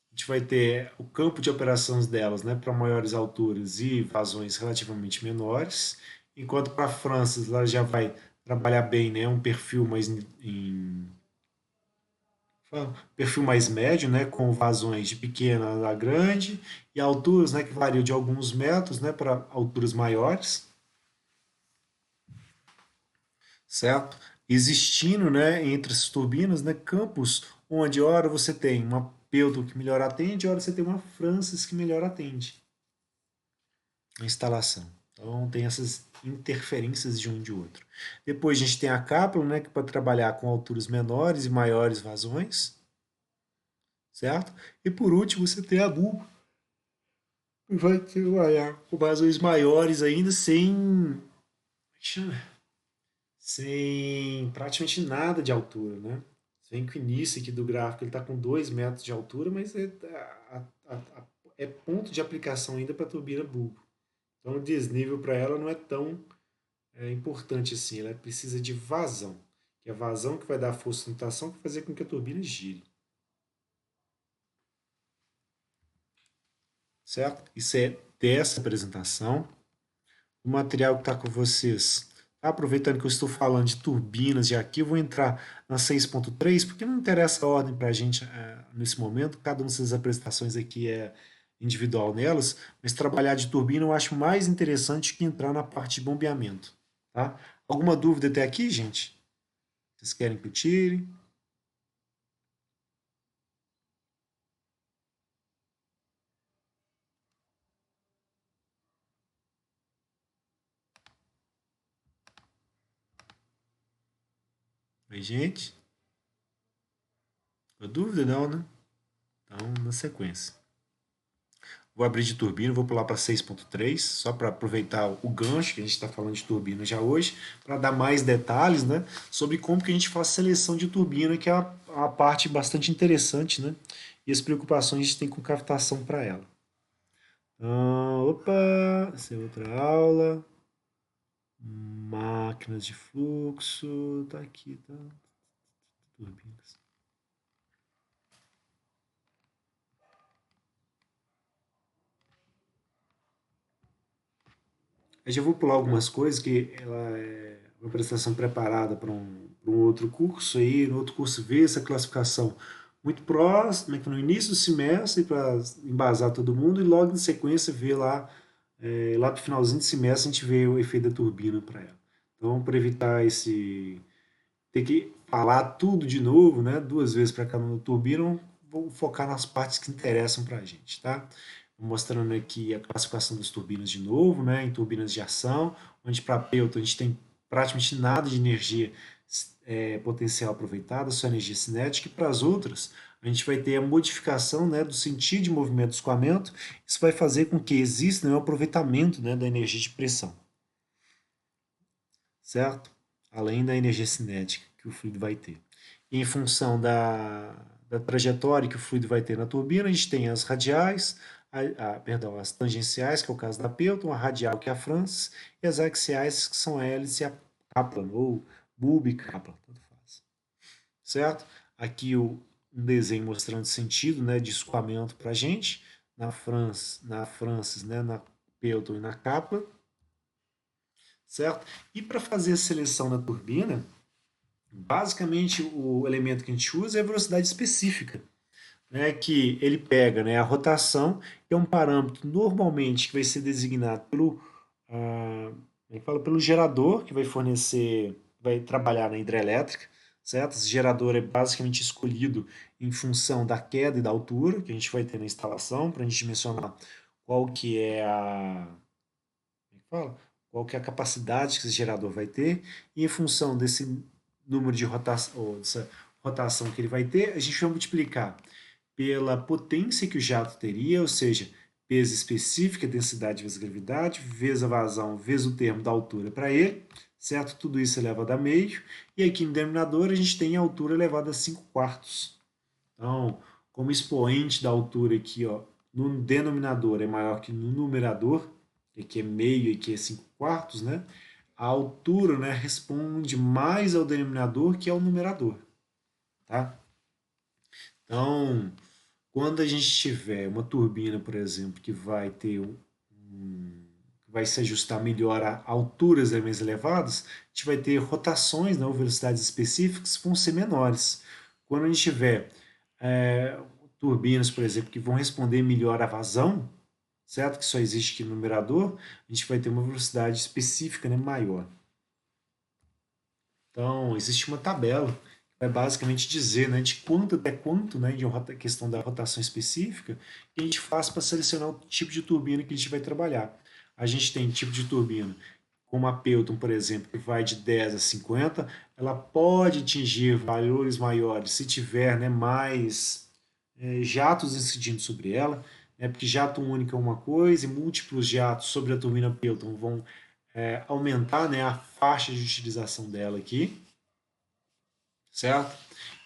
A gente vai ter o campo de operações delas, né, para maiores alturas e vazões relativamente menores, enquanto para a França ela já vai trabalhar bem, né, um perfil mais perfil mais médio, né, com vazões de pequena a grande e alturas, né, que variam de alguns metros, né, para alturas maiores, certo? Existindo, né, entre as turbinas, né, campos onde ora você tem uma Pelton que melhor atende, ora você tem uma Francis que melhor atende a instalação. Então tem essas interferências de um e de outro. Depois a gente tem a Kaplan, né, que é para trabalhar com alturas menores e maiores vazões, certo? E por último você tem a Bulb, que vai trabalhar com vazões maiores ainda sem praticamente nada de altura, né? Você vê que o início aqui do gráfico ele está com 2 metros de altura, mas é ponto de aplicação ainda para a turbina bulbo. Então o desnível para ela não é tão importante assim, ela precisa de vazão, que é a vazão que vai dar a força de sustentação que vai fazer com que a turbina gire, certo? Isso é dessa apresentação. O material que está com vocês. Tá? Aproveitando que eu estou falando de turbinas já aqui, eu vou entrar na 6.3, porque não interessa a ordem para a gente nesse momento, cada uma dessas apresentações aqui é individual nelas, mas trabalhar de turbina eu acho mais interessante que entrar na parte de bombeamento. Tá? Alguma dúvida até aqui, gente? Vocês querem que eu tire? Oi, gente? A dúvida não, né? Então, na sequência. Vou abrir de turbina, vou pular para 6.3, só para aproveitar o gancho que a gente está falando de turbina já hoje, para dar mais detalhes, né, sobre como que a gente faz seleção de turbina, que é uma parte bastante interessante, né, e as preocupações que a gente tem com captação para ela. Opa, essa é outra aula. Máquinas de fluxo, tá aqui, tá? Turbinas. Eu já vou pular algumas coisas que ela é uma prestação preparada para um outro curso aí, no outro curso ver essa classificação muito próxima, que no início do semestre para embasar todo mundo e logo em sequência ver lá lá para o finalzinho do semestre a gente vê o efeito da turbina para ela. Então, para evitar esse ter que falar tudo de novo, né, duas vezes para cada turbina, vou focar nas partes que interessam para a gente, tá? Mostrando aqui a classificação das turbinas de novo, né, em turbinas de ação, onde para a Pelton a gente tem praticamente nada de energia potencial aproveitada, só energia cinética, e para as outras a gente vai ter a modificação, né, do sentido de movimento do escoamento, isso vai fazer com que exista, né, um aproveitamento, né, da energia de pressão, certo? Além da energia cinética que o fluido vai ter. E em função da trajetória que o fluido vai ter na turbina, a gente tem as radiais, perdão, as tangenciais, que é o caso da Pelton, a radial, que é a Francis, e as axiais, que são a hélice e a Kaplan, ou Bulb e Kaplan, tanto faz. Certo? Aqui um desenho mostrando o sentido, né, de escoamento para a gente, na Francis, né, na Pelton e na Kaplan, certo? E para fazer a seleção da turbina, basicamente o elemento que a gente usa é a velocidade específica, né, que ele pega, né, a rotação, que é um parâmetro normalmente que vai ser designado pelo gerador que vai fornecer, vai trabalhar na hidrelétrica, certo? Esse gerador é basicamente escolhido em função da queda e da altura que a gente vai ter na instalação, para a gente dimensionar qual que é fala, qual que é a capacidade que esse gerador vai ter, e em função desse número de rotação, ou dessa rotação que ele vai ter, a gente vai multiplicar pela potência que o jato teria, ou seja, peso específico, densidade vezes gravidade, vezes a vazão, vezes o termo da altura para ele, certo? Tudo isso elevado a meio, e aqui no denominador a gente tem a altura elevada a 5 quartos. Então, como expoente da altura aqui, ó, no denominador é maior que no numerador, que aqui é meio e aqui é 5 quartos, né? A altura, né, responde mais ao denominador que ao numerador, tá? Então, quando a gente tiver uma turbina, por exemplo, que vai ter vai se ajustar melhor a alturas mais elevadas, a gente vai ter rotações, né, ou velocidades específicas que vão ser menores. Quando a gente tiver é, turbinas, por exemplo, que vão responder melhor à vazão, certo? Que só existe aqui no numerador, a gente vai ter uma velocidade específica, né, maior. Então, existe uma tabela que vai basicamente dizer, né, de quanto até quanto, né, de uma questão da rotação específica, que a gente faz para selecionar o tipo de turbina que a gente vai trabalhar. A gente tem tipo de turbina, como a Pelton, por exemplo, que vai de 10 a 50, ela pode atingir valores maiores se tiver, né, mais jatos incidindo sobre ela, né, porque jato único é uma coisa e múltiplos jatos sobre a turbina Pelton vão aumentar, né, a faixa de utilização dela aqui, certo?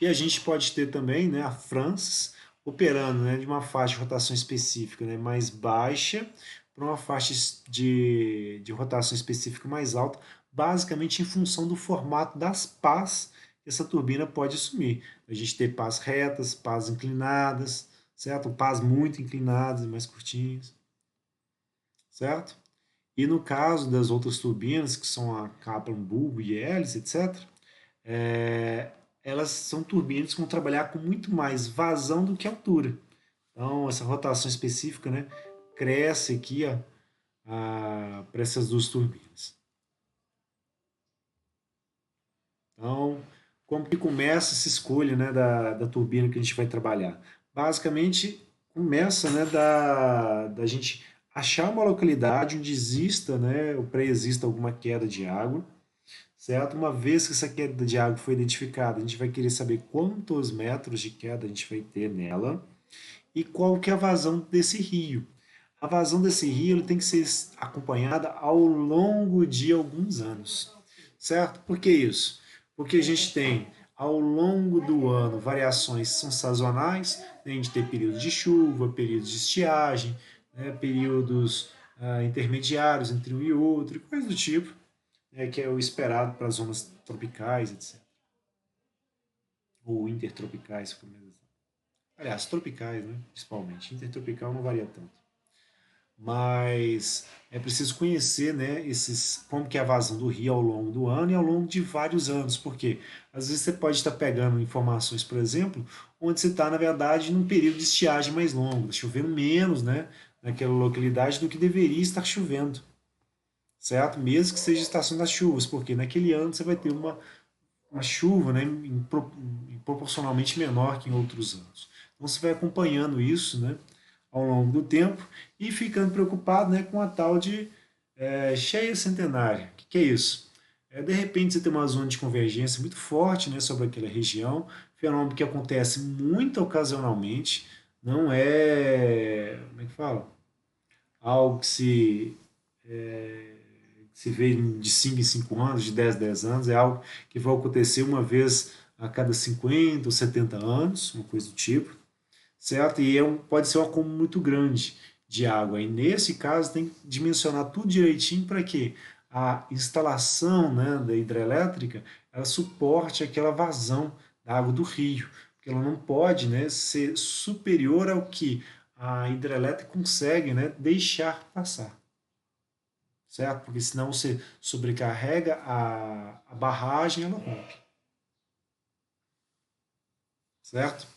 E a gente pode ter também, né, a Francis operando, né, de uma faixa de rotação específica, né, mais baixa para uma faixa de rotação específica mais alta, basicamente em função do formato das pás que essa turbina pode assumir. A gente tem pás retas, pás inclinadas, certo? Pás muito inclinadas, mais curtinhas, certo? E no caso das outras turbinas, que são a Kaplan, Bulbo e Hélice, etc., é, elas são turbinas que vão trabalhar com muito mais vazão do que altura. Então, essa rotação específica, né, cresce aqui para essas duas turbinas. Então, como que começa essa escolha, né, da turbina que a gente vai trabalhar? Basicamente, começa, né, da gente achar uma localidade onde exista, né, ou pré-exista alguma queda de água, certo? Uma vez que essa queda de água foi identificada, a gente vai querer saber quantos metros de queda a gente vai ter nela e qual que é a vazão desse rio. A vazão desse rio ele tem que ser acompanhada ao longo de alguns anos, certo? Por que isso? Porque a gente tem ao longo do ano variações que são sazonais, né? A gente tem períodos de chuva, períodos de estiagem, né? Períodos intermediários entre um e outro, coisa do tipo, né? Que é o esperado para as zonas tropicais, etc. Ou intertropicais, como eles. Aliás, tropicais, né? Principalmente. Intertropical não varia tanto. Mas é preciso conhecer, né, como que é a vazão do rio ao longo do ano e ao longo de vários anos, porque às vezes você pode estar pegando informações, por exemplo, onde você está, na verdade, num período de estiagem mais longo, chovendo menos, né, naquela localidade do que deveria estar chovendo, certo? Mesmo que seja a estação das chuvas, porque naquele ano você vai ter uma chuva, né, proporcionalmente menor que em outros anos. Então você vai acompanhando isso, né, ao longo do tempo e ficando preocupado, né, com a tal de cheia centenária. O que é isso? De repente você tem uma zona de convergência muito forte, né, sobre aquela região, fenômeno que acontece muito ocasionalmente, não é, como é que fala? Algo que se vê de 5 em 5 anos, de 10 em 10 anos, é algo que vai acontecer uma vez a cada 50 ou 70 anos, uma coisa do tipo, certo? E pode ser um acúmulo muito grande de água. E nesse caso tem que dimensionar tudo direitinho para que a instalação, né, da hidrelétrica ela suporte aquela vazão da água do rio, porque ela não pode, né, ser superior ao que a hidrelétrica consegue, né, deixar passar, certo? Porque senão você sobrecarrega a barragem e ela rompe, certo?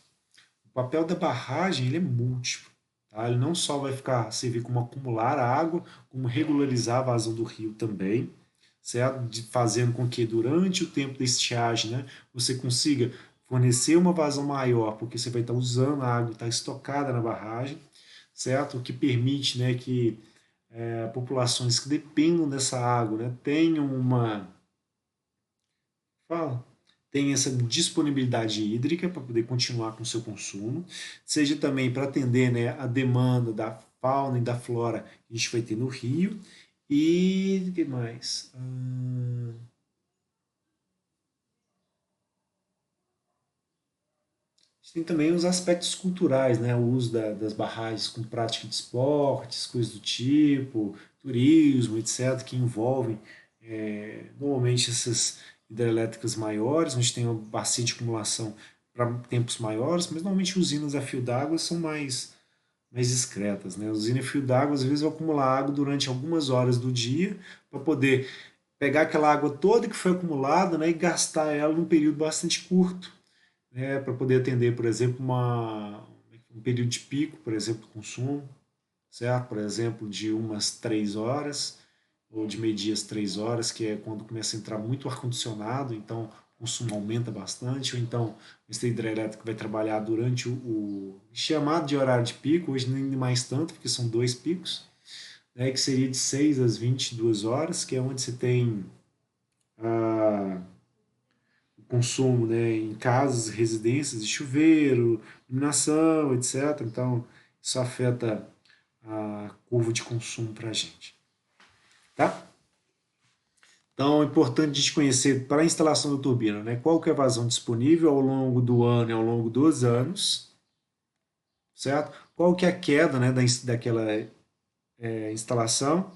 O papel da barragem ele é múltiplo. Tá? Ele não só vai ficar servir como acumular a água, como regularizar a vazão do rio também, certo? Fazendo com que durante o tempo da estiagem, né, você consiga fornecer uma vazão maior, porque você vai estar usando a água que está estocada na barragem, certo? O que permite, né, que populações que dependam dessa água, né, tenham fala, tem essa disponibilidade hídrica para poder continuar com o seu consumo, seja também para atender, né, a demanda da fauna e da flora que a gente vai ter no rio. E o que mais? Tem também os aspectos culturais, né? O uso das barragens com prática de esportes, coisas do tipo, turismo, etc., que envolvem normalmente essas hidrelétricas maiores, onde tem uma bacia de acumulação para tempos maiores, mas normalmente usinas a fio d'água são mais, mais discretas, né? A usina fio d'água às vezes vai acumular água durante algumas horas do dia para poder pegar aquela água toda que foi acumulada, né, e gastar ela num período bastante curto, né, para poder atender, por exemplo, um período de pico, por exemplo, de consumo, certo? Por exemplo, de umas 3 horas, ou de meio-dia às 3 horas, que é quando começa a entrar muito ar-condicionado, então o consumo aumenta bastante, ou então o sistema hidrelétrico vai trabalhar durante o chamado de horário de pico, hoje nem mais tanto, porque são dois picos, né, que seria de 6 às 22 horas, que é onde se tem a, o consumo, né, em casas, residências, de chuveiro, iluminação, etc. Então, isso afeta a curva de consumo para a gente. Tá? Então, é importante a gente conhecer para a instalação da turbina, né, qual que é a vazão disponível ao longo do ano e ao longo dos anos, certo? Qual que é a queda, né, daquela instalação,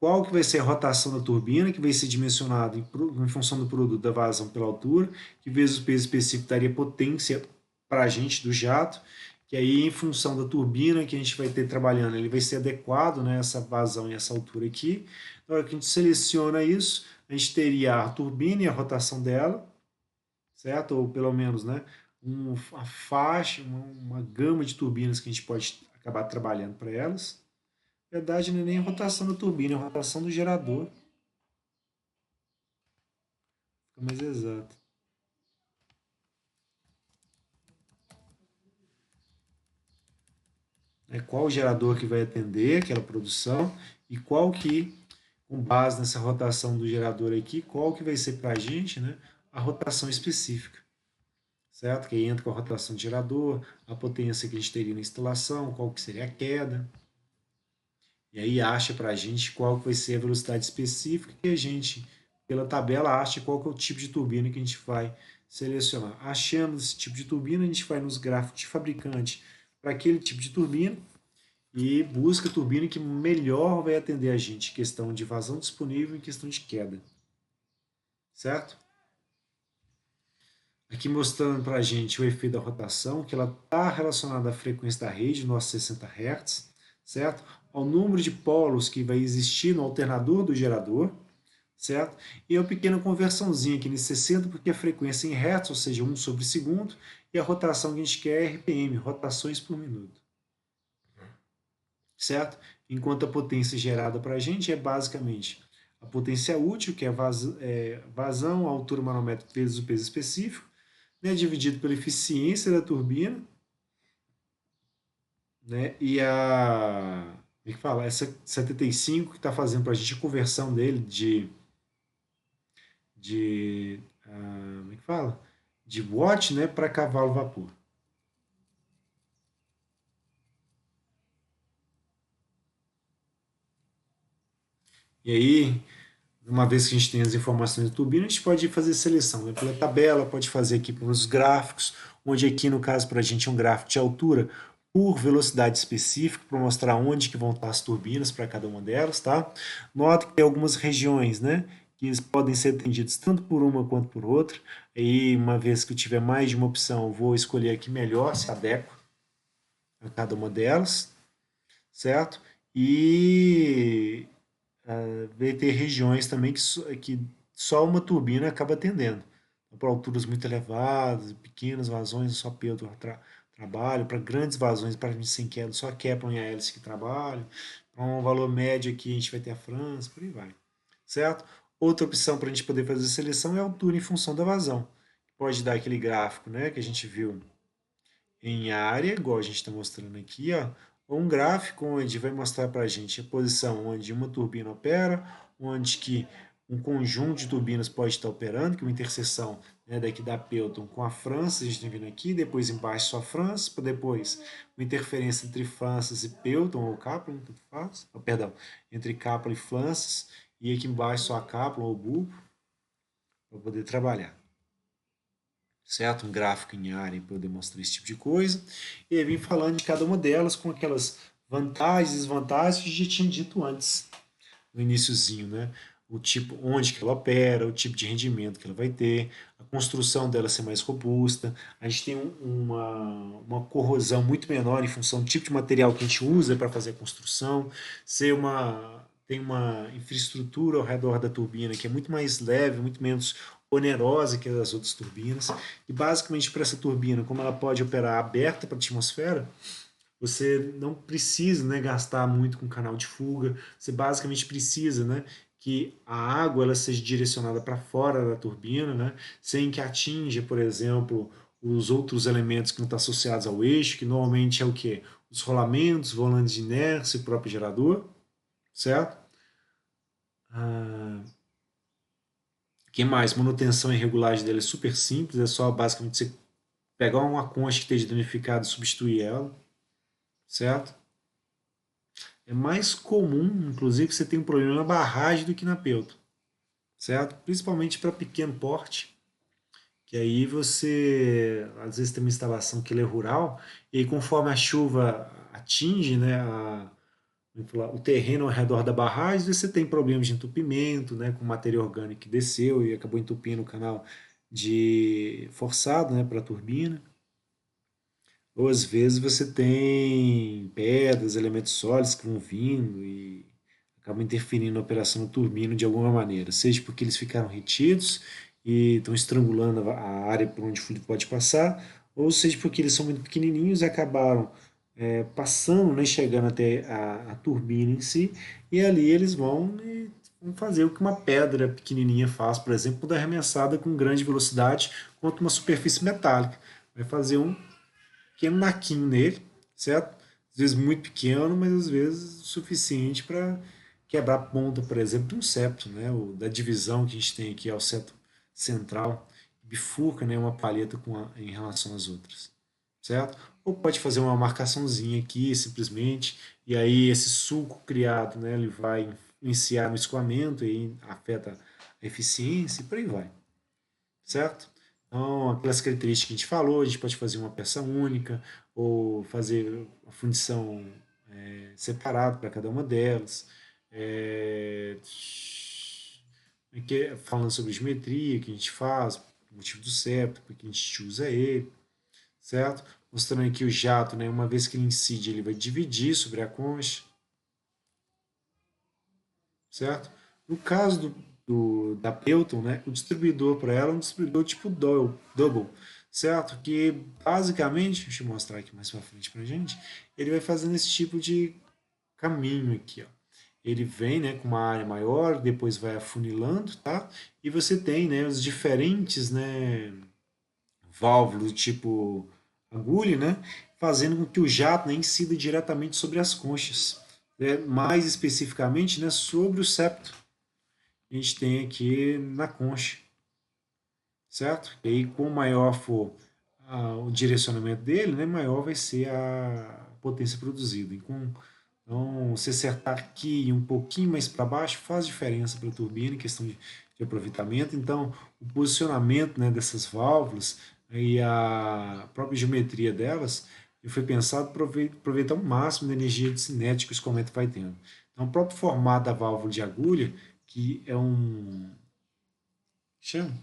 qual que vai ser a rotação da turbina, que vai ser dimensionado em função do produto da vazão pela altura, que vezes o peso específico daria potência para a gente do jato, que aí em função da turbina que a gente vai ter trabalhando, ele vai ser adequado, né, essa vazão e essa altura aqui. Na hora que a gente seleciona isso, a gente teria a turbina e a rotação dela, certo? Ou pelo menos, né, uma faixa, uma gama de turbinas que a gente pode acabar trabalhando para elas. Na verdade, não é nem a rotação da turbina, é a rotação do gerador. Fica mais exato. É qual o gerador que vai atender aquela produção e qual que, com base nessa rotação do gerador aqui, qual que vai ser para a gente, né, a rotação específica, certo? Que aí entra com a rotação do gerador, a potência que a gente teria na instalação, qual que seria a queda, e aí acha para a gente qual que vai ser a velocidade específica que a gente, pela tabela, acha qual que é o tipo de turbina que a gente vai selecionar. Achando esse tipo de turbina, a gente vai nos gráficos de fabricante para aquele tipo de turbina e busca a turbina que melhor vai atender a gente, em questão de vazão disponível e questão de queda, certo? Aqui mostrando para a gente o efeito da rotação, que ela está relacionada à frequência da rede, nossos 60 Hz, certo? Ao número de polos que vai existir no alternador do gerador, certo? E uma pequena conversãozinha aqui nesse 60, porque a frequência em Hz, ou seja, 1/segundo, e a rotação que a gente quer é RPM, rotações por minuto, certo? Enquanto a potência gerada para a gente é basicamente a potência útil, que é vazão, altura manométrica vezes o peso específico, né, dividido pela eficiência da turbina, né, e a, como é que fala? Essa 75 que está fazendo para a gente a conversão dele como é que fala? De watt, né, para cavalo vapor. E aí, uma vez que a gente tem as informações da turbina, a gente pode fazer seleção, né, pela tabela, pode fazer aqui pelos gráficos, onde aqui no caso para a gente é um gráfico de altura por velocidade específica, para mostrar onde que vão estar as turbinas para cada uma delas, tá? Nota que tem algumas regiões, né, que podem ser atendidas tanto por uma quanto por outra. Aí, uma vez que eu tiver mais de uma opção, eu vou escolher aqui melhor, se adequa a cada uma delas, certo? E vai ter regiões também que só uma turbina acaba atendendo. Então, para alturas muito elevadas, pequenas vazões, só Pedro trabalho. Para grandes vazões, para a gente sem queda, só Kaplan e a hélice que trabalham. Para um valor médio aqui, a gente vai ter a França, por aí vai. Certo? Outra opção para a gente poder fazer a seleção é a altura em função da vazão. Pode dar aquele gráfico, né, que a gente viu em área, igual a gente está mostrando aqui, ó, ou um gráfico onde vai mostrar para a gente a posição onde uma turbina opera, onde que um conjunto de turbinas pode estar operando, que é uma interseção, né, daqui da Pelton com a França, a gente está vendo aqui, depois embaixo só a França, depois uma interferência entre França e Pelton, ou Kaplan, tanto faz, oh, perdão, entre Kaplan e França, e aqui embaixo só a Kaplan ou Bulbo, para poder trabalhar, certo? Um gráfico em área para eu demonstrar esse tipo de coisa. E aí vim falando de cada uma delas com aquelas vantagens e desvantagens que a gente já tinha dito antes, no iníciozinho, né? o tipo, onde que ela opera, o tipo de rendimento que ela vai ter, a construção dela ser mais robusta. A gente tem uma corrosão muito menor em função do tipo de material que a gente usa para fazer a construção, tem uma infraestrutura ao redor da turbina que é muito mais leve, muito menos onerosa que as outras turbinas. E basicamente para essa turbina, como ela pode operar aberta para a atmosfera, você não precisa, né, gastar muito com canal de fuga. Você basicamente precisa, né, que a água ela seja direcionada para fora da turbina, né, sem que atinja, por exemplo, os outros elementos que não estão associados ao eixo, que normalmente é o quê? Os rolamentos, volantes de inércia e o próprio gerador, certo? Ah, que mais? Manutenção e regulagem dela é super simples, é só basicamente você pegar uma concha que esteja danificada e substituir ela, certo? É mais comum, inclusive, que você tenha um problema na barragem do que na pelto, certo? Principalmente para pequeno porte, que aí você, às vezes, tem uma instalação que ela é rural, e aí, conforme a chuva atinge, né, o terreno ao redor da barragem, você tem problemas de entupimento, né, com matéria orgânica que desceu e acabou entupindo o canal de forçado, né, para a turbina. Ou às vezes você tem pedras, elementos sólidos que vão vindo e acabam interferindo na operação da turbina de alguma maneira, seja porque eles ficaram retidos e estão estrangulando a área por onde o fluido pode passar, ou seja porque eles são muito pequenininhos e acabaram passando, né, chegando até a turbina em si, e ali eles vão fazer o que uma pedra pequenininha faz, por exemplo, quando é arremessada com grande velocidade contra uma superfície metálica. Vai fazer um pequeno naquinho nele, certo? Às vezes muito pequeno, mas às vezes o suficiente para quebrar a ponta, por exemplo, de um septo, né? Da divisão que a gente tem aqui ao septo central, bifurca, né, uma palheta em relação às outras, certo? Ou pode fazer uma marcaçãozinha aqui, simplesmente, e aí esse sulco criado, né, ele vai iniciar no escoamento e afeta a eficiência e por aí vai, certo? Então, aquelas características que a gente falou, a gente pode fazer uma peça única ou fazer a fundição separada para cada uma delas. É, falando sobre geometria que a gente faz, o motivo do septo, porque a gente usa ele, certo? Mostrando aqui o jato, né? Uma vez que ele incide, ele vai dividir sobre a concha, certo? No caso da Pelton, né, o distribuidor para ela é um distribuidor tipo double, certo? Que basicamente, deixa eu mostrar aqui mais para frente para gente, ele vai fazendo esse tipo de caminho aqui, ó. Ele vem, né, com uma área maior, depois vai afunilando, tá? E você tem, né, os diferentes, né, válvulas do tipo agulha, né, fazendo com que o jato, né, incida diretamente sobre as conchas, né, mais especificamente, né, sobre o septo que a gente tem aqui na concha, certo? E aí, com maior for o direcionamento dele, né, maior vai ser a potência produzida. Então, você acertar aqui e um pouquinho mais para baixo faz diferença para a turbina em questão de aproveitamento. Então, o posicionamento, né, dessas válvulas e a própria geometria delas foi pensado para aproveitar o máximo da energia de cinética que o escoamento vai tendo. Então, o próprio formato da válvula de agulha, que é chama?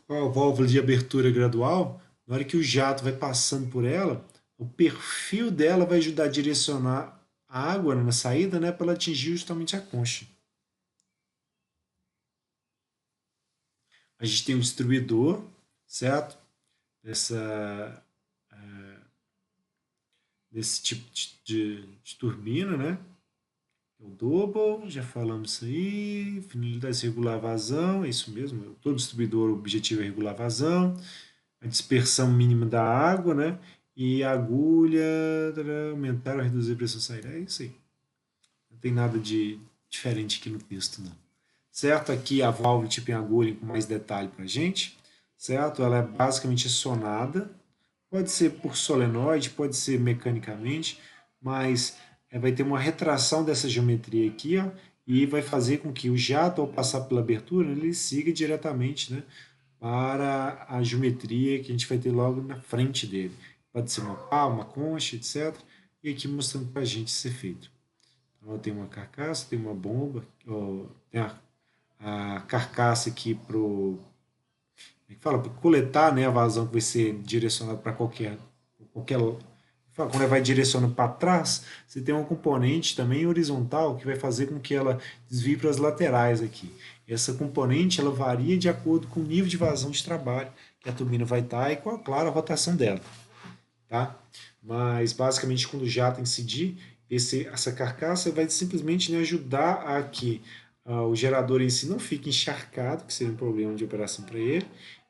A válvula de abertura gradual, na hora que o jato vai passando por ela, o perfil dela vai ajudar a direcionar a água, né, na saída, né, para ela atingir justamente a concha. A gente tem um distribuidor, certo? Dessa, desse tipo de turbina, né? O double, já falamos isso aí. Finalidade regular a vazão, é isso mesmo. Todo distribuidor, o objetivo é regular a vazão. A dispersão mínima da água, né? E a agulha, aumentar ou reduzir a pressão saída. É isso aí. Não tem nada de diferente aqui no texto, não. Certo? Aqui a válvula tipo em agulha com mais detalhe para a gente. Certo? Ela é basicamente acionada. Pode ser por solenoide, pode ser mecanicamente, mas vai ter uma retração dessa geometria aqui, ó, e vai fazer com que o jato, ao passar pela abertura, ele siga diretamente, né, para a geometria que a gente vai ter logo na frente dele. Pode ser uma pá, uma concha, etc. e aqui mostrando para a gente ser feito. Então, eu tenho uma carcaça, tenho uma bomba, ó, tem a carcaça aqui para fala, para coletar, né, a vazão que vai ser direcionada para qualquer quando ela vai direcionando para trás, você tem um componente também horizontal que vai fazer com que ela desvie para as laterais aqui. Essa componente ela varia de acordo com o nível de vazão de trabalho que a turbina vai estar e, claro, a rotação dela. Tá? Mas basicamente quando o jato incidir, essa carcaça vai simplesmente, né, ajudar a que o gerador em si não fique encharcado, que seria um problema de operação para ele,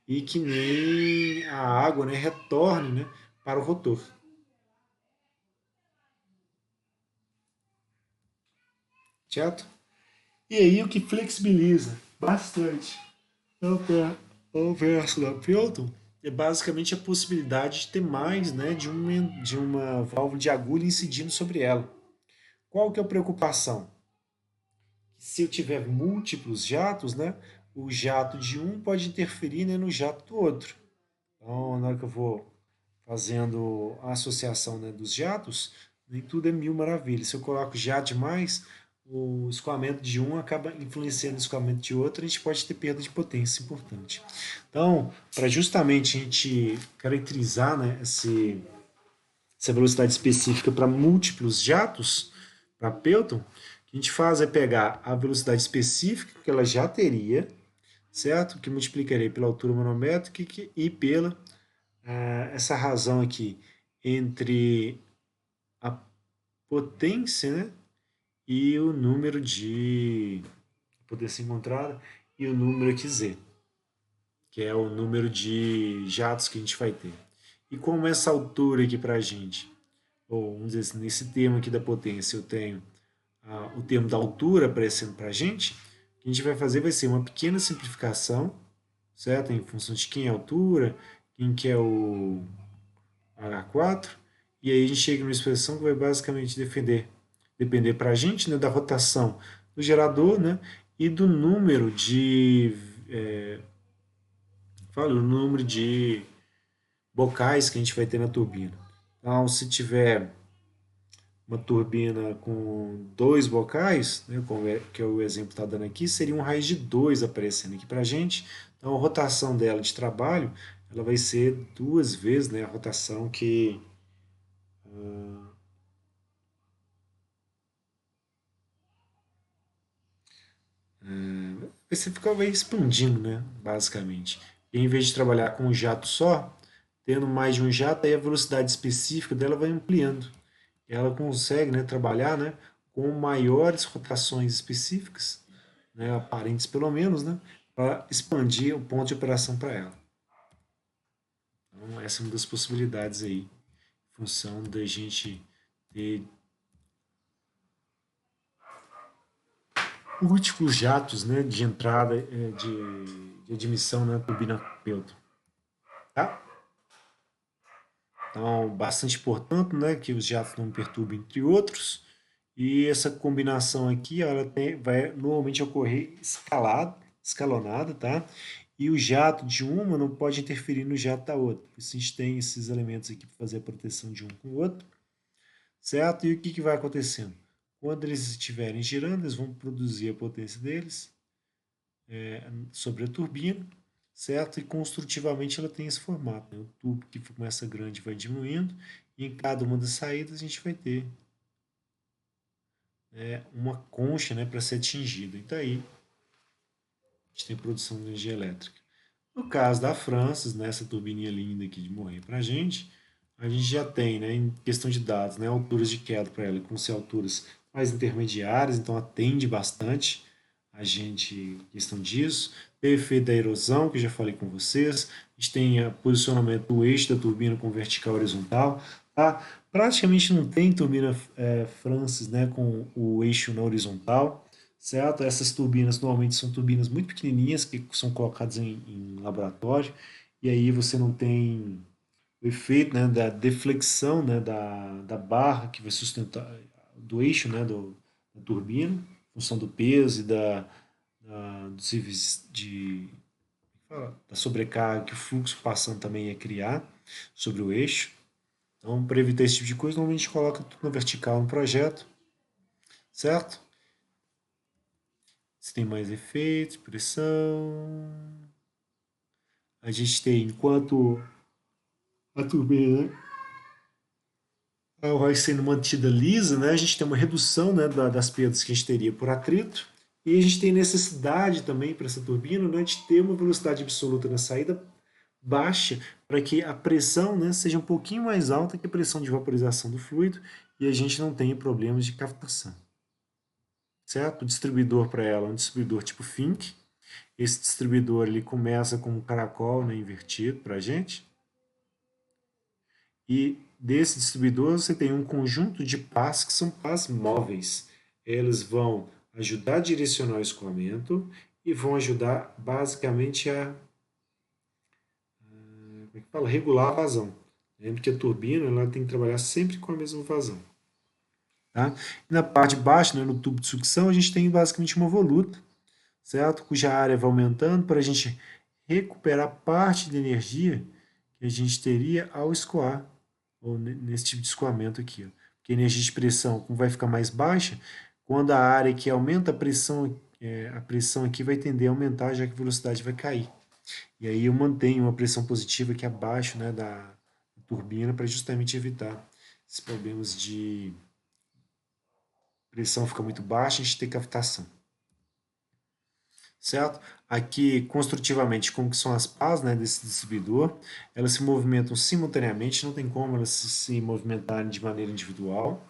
e que nem a água, né, retorne, né, para o rotor. Certo? E aí o que flexibiliza bastante o verso da Pelton é basicamente a possibilidade de ter mais, né, de uma válvula de agulha incidindo sobre ela. Qual que é a preocupação? Se eu tiver múltiplos jatos, né, o jato de um pode interferir, né, no jato do outro. Então, na hora que eu vou fazendo a associação, né, dos jatos, nem tudo é mil maravilhas. Se eu coloco jato demais, o escoamento de um acaba influenciando o escoamento de outro, a gente pode ter perda de potência importante. Então, para justamente a gente caracterizar, né, essa velocidade específica para múltiplos jatos, para Pelton, o que a gente faz é pegar a velocidade específica que ela já teria, certo? Que multiplicarei pela altura manométrica e pela essa razão aqui entre a potência, né, e o número de potência encontrada e o número aqui z, que é o número de jatos que a gente vai ter. E como essa altura aqui para a gente, ou vamos dizer assim, nesse termo aqui da potência, eu tenho o termo da altura aparecendo para a gente, o que a gente vai fazer vai ser uma pequena simplificação, certo? Em função de quem é a altura, quem que é o H4, e aí a gente chega numa expressão que vai basicamente depender para a gente, né, da rotação do gerador, né, e do número de o número de bocais que a gente vai ter na turbina. Então, se tiver uma turbina com dois bocais, né, que é o exemplo que está dando aqui, seria um raiz de 2 aparecendo aqui para a gente. Então a rotação dela de trabalho ela vai ser duas vezes, né, a rotação que você vai expandindo, né, basicamente. E em vez de trabalhar com um jato só, tendo mais de um jato, aí a velocidade específica dela vai ampliando. Ela consegue, né, trabalhar, né, com maiores rotações específicas, né, aparentes pelo menos, né, para expandir o ponto de operação para ela. Então, essa é uma das possibilidades aí, em função da gente ter múltiplos jatos, né, de entrada, de admissão na turbina Pelton. Tá? Então, bastante importante, né, que os jatos não perturbem entre outros. E essa combinação aqui, ela vai normalmente ocorrer escalonada, tá? E o jato de uma não pode interferir no jato da outra. Por isso a gente tem esses elementos aqui para fazer a proteção de um com o outro, certo? E o que, que vai acontecendo? Quando eles estiverem girando, eles vão produzir a potência deles sobre a turbina, certo? E construtivamente ela tem esse formato, né? O tubo que começa grande vai diminuindo, e em cada uma das saídas a gente vai ter uma concha, né, para ser atingida. Então aí a gente tem produção de energia elétrica. No caso da Francis, nessa turbininha linda aqui de morrer para a gente já tem, né, em questão de dados, né, alturas de queda para ela, com ser alturas mais intermediárias, então atende bastante a gente questão disso. Tem o efeito da erosão, que eu já falei com vocês. A gente tem o posicionamento do eixo da turbina com vertical e horizontal. Tá? Praticamente não tem turbina Francis, né, com o eixo na horizontal, certo? Essas turbinas normalmente são turbinas muito pequenininhas que são colocadas em laboratório, e aí você não tem o efeito, né, da deflexão, né, da barra que vai sustentar do eixo, né, da turbina, em função do peso e dos níveis da sobrecarga que o fluxo passando também ia criar sobre o eixo. Então, para evitar esse tipo de coisa, normalmente a gente coloca tudo na vertical no projeto, certo? Se tem mais efeitos, pressão. A gente tem, enquanto a turbina vai sendo mantida lisa, né, a gente tem uma redução, né, das perdas que a gente teria por atrito. E a gente tem necessidade também para essa turbina, né, de ter uma velocidade absoluta na saída baixa para que a pressão, né, seja um pouquinho mais alta que a pressão de vaporização do fluido e a gente não tenha problemas de captação. Certo? O distribuidor para ela é um distribuidor tipo Fink. Esse distribuidor ele começa com um caracol, né, invertido para a gente. E desse distribuidor você tem um conjunto de pás que são pás móveis. Eles vão ajudar a direcionar o escoamento e vão ajudar basicamente a como é que fala? Regular a vazão. Lembre que a turbina ela tem que trabalhar sempre com a mesma vazão. Tá? E na parte de baixo, né, no tubo de sucção, a gente tem basicamente uma voluta, certo? Cuja área vai aumentando para a gente recuperar parte da energia que a gente teria ao escoar, ou nesse tipo de escoamento aqui. Ó. Porque a energia de pressão, como vai ficar mais baixa, quando a área que aumenta a pressão aqui vai tender a aumentar, já que a velocidade vai cair. E aí eu mantenho uma pressão positiva aqui abaixo, né, da turbina para justamente evitar esses problemas de pressão ficar muito baixa e a gente ter captação. Certo? Aqui, construtivamente, como que são as pás, né, desse distribuidor, elas se movimentam simultaneamente, não tem como elas se movimentarem de maneira individual,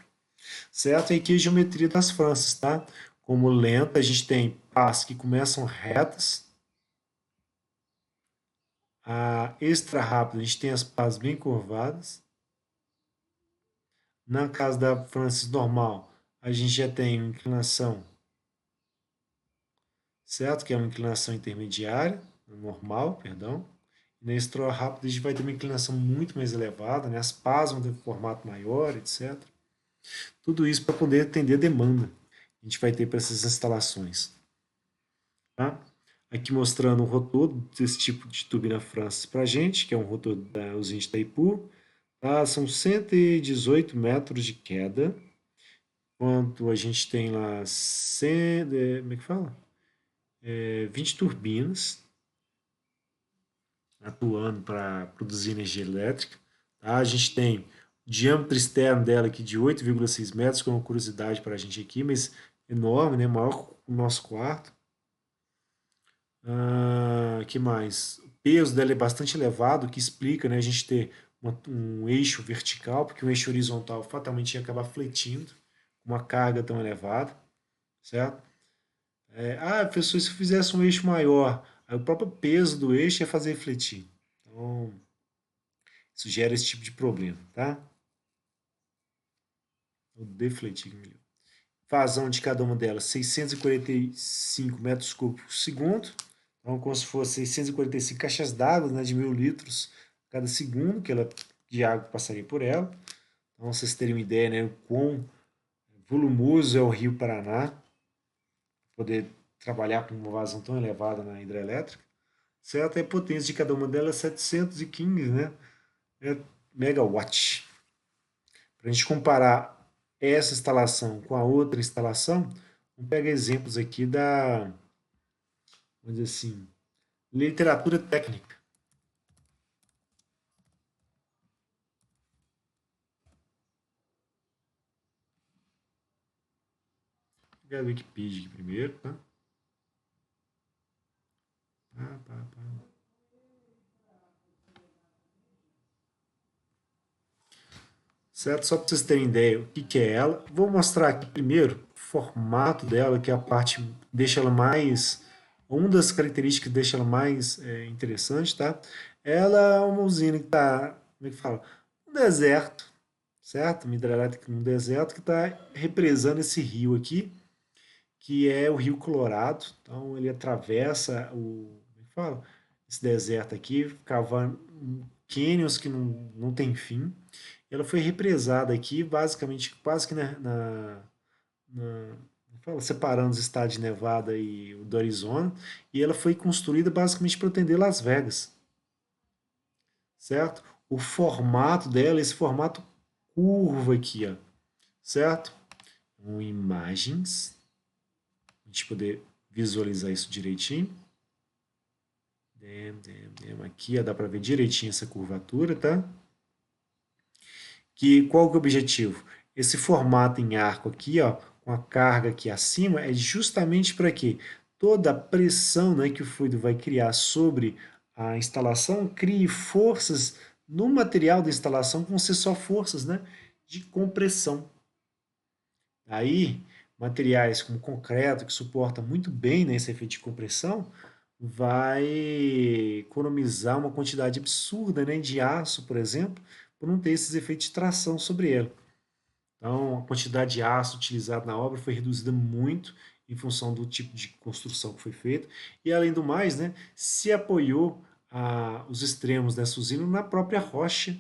certo? E aqui a geometria das franças, tá? Como lenta, a gente tem pás que começam retas, a extra rápida, a gente tem as pás bem curvadas, na casa da Francis normal, a gente já tem uma inclinação, certo? Que é uma inclinação intermediária, normal, perdão. E na extra rápida a gente vai ter uma inclinação muito mais elevada, né? As pás vão ter um formato maior, etc. Tudo isso para poder atender a demanda que a gente vai ter para essas instalações. Tá? Aqui mostrando um rotor desse tipo de turbina Francis para a gente, que é um rotor da usina de Itaipu. Tá? São 118 metros de queda. Enquanto a gente tem lá 100, como é que fala? 20 turbinas atuando para produzir energia elétrica. Tá? A gente tem o diâmetro externo dela aqui de 8,6 metros, que é uma curiosidade para a gente aqui, mas enorme, né? Maior que o nosso quarto. Que mais? O peso dela é bastante elevado, o que explica, né, a gente ter um eixo vertical, porque um eixo horizontal fatalmente ia acabar fletindo com uma carga tão elevada, certo? Professor, se eu fizesse um eixo maior, aí o próprio peso do eixo ia fazer refletir. Então, isso gera esse tipo de problema, tá? Vou defletir aqui melhor. Vazão de cada uma delas, 645 metros cúbicos por segundo. Então, como se fosse 645 caixas d'água, né, de 1.000 litros cada segundo de água passaria por ela. Então, vocês terem uma ideia, né, o quão volumoso é o Rio Paraná, poder trabalhar com uma vazão tão elevada na hidrelétrica. Certo? E a potência de cada uma delas é 715, né, megawatt. Para a gente comparar essa instalação com a outra instalação, vamos pegar exemplos aqui vamos dizer assim, literatura técnica. Vou pegar a Wikipedia aqui primeiro, tá? Pá, pá, pá. Certo? Só para vocês terem ideia o que é ela. Vou mostrar aqui primeiro o formato dela, que é a parte que deixa ela mais. Uma das características que deixa ela mais interessante, tá? Ela é uma usina que está, como é que fala? Um deserto, certo? Uma hidrelétrica num deserto que está represando esse rio aqui, que é o Rio Colorado. Então ele atravessa como é que fala? Esse deserto aqui, cavando cânions que não tem fim. Ela foi represada aqui, basicamente, quase que separando os estados de Nevada e o do Arizona, e ela foi construída basicamente para atender Las Vegas, certo? o formato dela, esse formato curvo aqui, ó, certo? Então, imagens, a gente poder visualizar isso direitinho. Aqui, ó, dá para ver direitinho essa curvatura, tá? Qual que é o objetivo? Esse formato em arco aqui, ó, com a carga aqui acima, é justamente para que toda a pressão, né, que o fluido vai criar sobre a instalação crie forças no material da instalação, que vão ser só forças, né, de compressão. Aí, materiais como concreto, que suporta muito bem, né, esse efeito de compressão, vai economizar uma quantidade absurda, né, de aço, por exemplo, por não ter esses efeitos de tração sobre ele. Então, a quantidade de aço utilizado na obra foi reduzida muito em função do tipo de construção que foi feita. E, além do mais, né, se apoiou os extremos dessa usina na própria rocha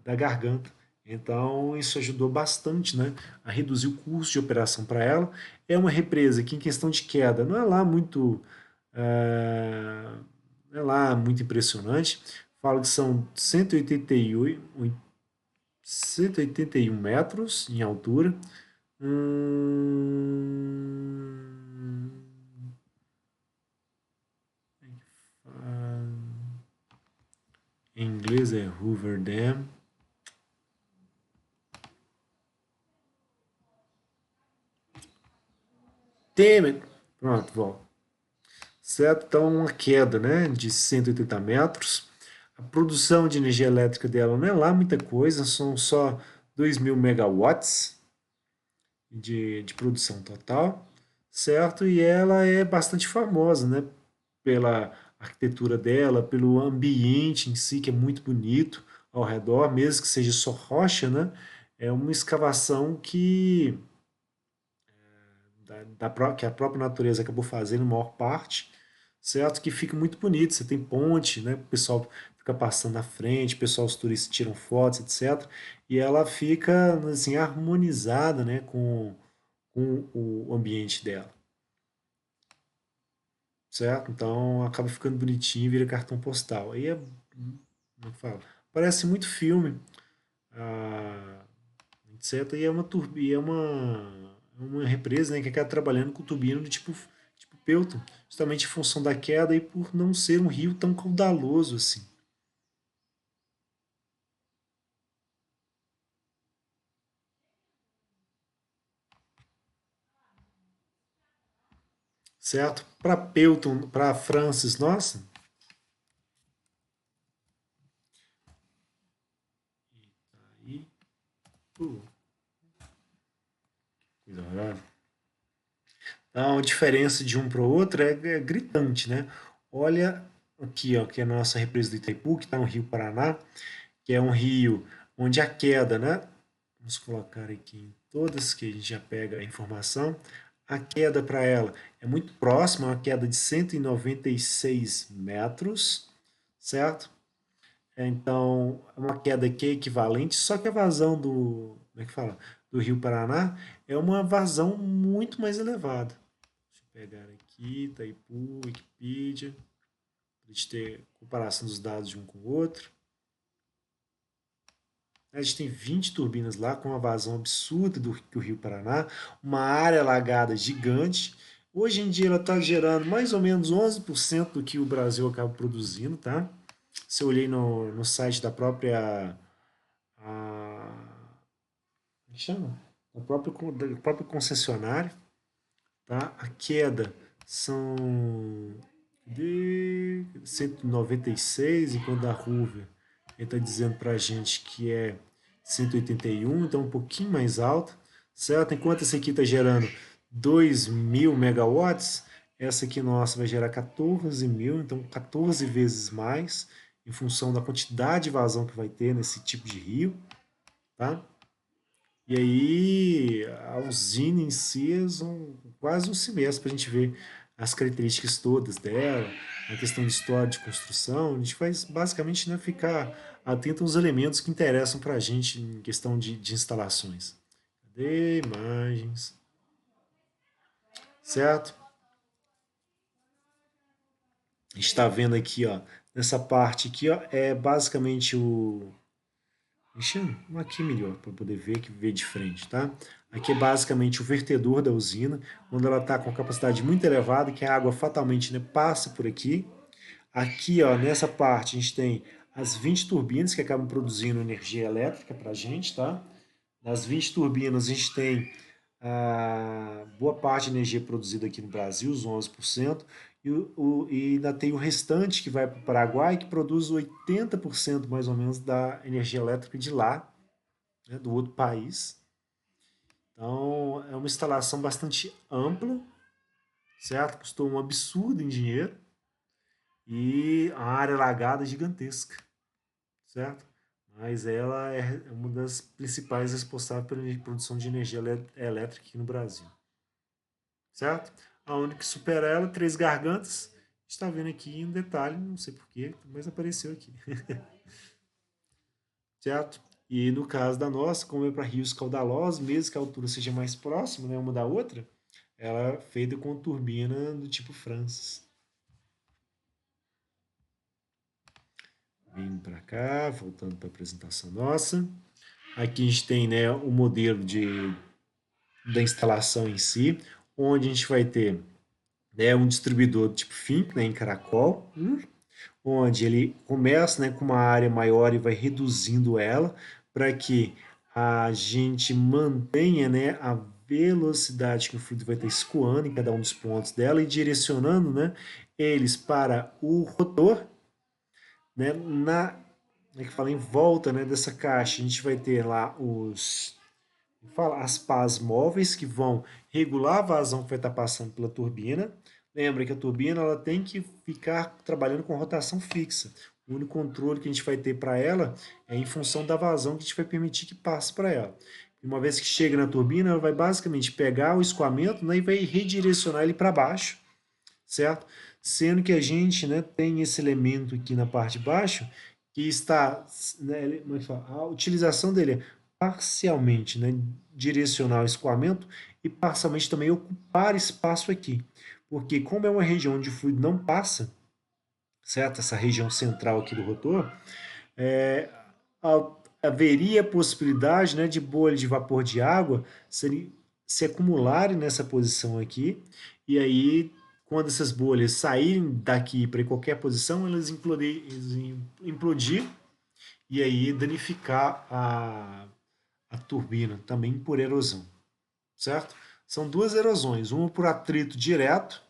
da garganta. Então, isso ajudou bastante, né, a reduzir o custo de operação para ela. É uma represa que, em questão de queda, não é lá muito, ah, não é lá muito impressionante. Falo que são 181 metros em altura. Hum, em inglês é Hoover Dam. Damn. Pronto, volta. Certo? Então, uma queda, né, de 180 metros. A produção de energia elétrica dela não é lá muita coisa, são só 2.000 megawatts de produção total, certo? E ela é bastante famosa, né, pela arquitetura dela, pelo ambiente em si, que é muito bonito ao redor, mesmo que seja só rocha, né? É uma escavação que a própria natureza acabou fazendo, a maior parte, certo? Que fica muito bonito. Você tem ponte, né? O pessoal fica passando na frente, o pessoal, os turistas tiram fotos, etc. E ela fica assim harmonizada, né, com o ambiente dela, certo? Então acaba ficando bonitinho e vira cartão postal. Aí como é que fala? Parece muito filme, ah, etc. E é uma represa, né, que acaba trabalhando com turbina do tipo Pelton, justamente em função da queda e por não ser um rio tão caudaloso assim, certo? Para Pelton, para Francis, nossa, aí, uh, coisa horrorosa. Então, a diferença de um para o outro é gritante, né? Olha aqui, ó, que é a nossa represa do Itaipu, que está no Rio Paraná, que é um rio onde a queda, né? Vamos colocar aqui em todas que a gente já pega a informação. A queda para ela é muito próxima, uma queda de 196 metros, certo? Então, é uma queda que é equivalente, só que a vazão como é que fala? Do Rio Paraná é uma vazão muito mais elevada. Deixa eu pegar aqui, Itaipu, Wikipedia, para a gente ter comparação dos dados de um com o outro. A gente tem 20 turbinas lá, com uma vazão absurda do Rio Paraná, uma área alagada gigante. Hoje em dia ela está gerando mais ou menos 11% do que o Brasil acaba produzindo, tá? Se eu olhei no site da própria. Como é que chama? Da própria concessionária, tá? A queda são de 196, enquanto a Hoover ele está dizendo para a gente que é 181, então um pouquinho mais alto, certo? Enquanto essa aqui está gerando 2.000 megawatts, essa aqui nossa vai gerar 14.000, então 14 vezes mais, em função da quantidade de vazão que vai ter nesse tipo de rio, tá? E aí a usina em si é quase um semestre para a gente ver as características todas dela, a questão de história de construção. A gente faz basicamente, né, ficar atento aos elementos que interessam para a gente em questão de instalações. Cadê imagens? Certo? A gente está vendo aqui, ó, Nessa parte aqui, ó, é basicamente o... Deixa eu aqui melhor para poder ver de frente, tá? Aqui é basicamente o vertedor da usina, quando ela está com capacidade muito elevada, que a água fatalmente, né, passa por aqui. Aqui, ó, nessa parte, a gente tem as 20 turbinas que acabam produzindo energia elétrica para a gente, tá? Das 20 turbinas, a gente tem boa parte de energia produzida aqui no Brasil, os 11%, e ainda tem o restante que vai para o Paraguai, que produz 80% mais ou menos da energia elétrica de lá, né, do outro país. Então, é uma instalação bastante ampla, certo? Custou um absurdo em dinheiro e a área alagada gigantesca, certo? Mas ela é uma das principais responsáveis pela produção de energia elétrica aqui no Brasil, certo? A única que supera ela, Três Gargantas, está vendo aqui um detalhe, não sei porquê, mas apareceu aqui, certo? E no caso da nossa, como é para rios caudalosos, mesmo que a altura seja mais próxima, né, uma da outra, ela é feita com turbina do tipo Francis. Vindo para cá, voltando para a apresentação nossa. Aqui a gente tem, né, o modelo da instalação em si, onde a gente vai ter, né, um distribuidor tipo FINC, né, em caracol, onde ele começa, né, com uma área maior e vai reduzindo ela para que a gente mantenha, né, a velocidade que o fluido vai estar escoando em cada um dos pontos dela e direcionando, né, eles para o rotor, né, como é que fala, em volta, né, dessa caixa a gente vai ter lá as pás móveis que vão regular a vazão que vai estar passando pela turbina. Lembra que a turbina ela tem que ficar trabalhando com rotação fixa. O único controle que a gente vai ter para ela é em função da vazão que a gente vai permitir que passe para ela. E uma vez que chega na turbina, ela vai basicamente pegar o escoamento, né, e vai redirecionar ele para baixo, certo? Sendo que a gente, né, tem esse elemento aqui na parte de baixo que está, né, a utilização dele é parcialmente, né, direcionar o escoamento e parcialmente também ocupar espaço aqui. Porque como é uma região onde o fluido não passa, certo? Essa região central aqui do rotor, é, haveria a possibilidade, né, de bolhas de vapor de água se acumularem nessa posição aqui, e aí, quando essas bolhas saírem daqui para qualquer posição, elas implodir e aí danificar a turbina, também por erosão, certo? São duas erosões, uma por atrito direto,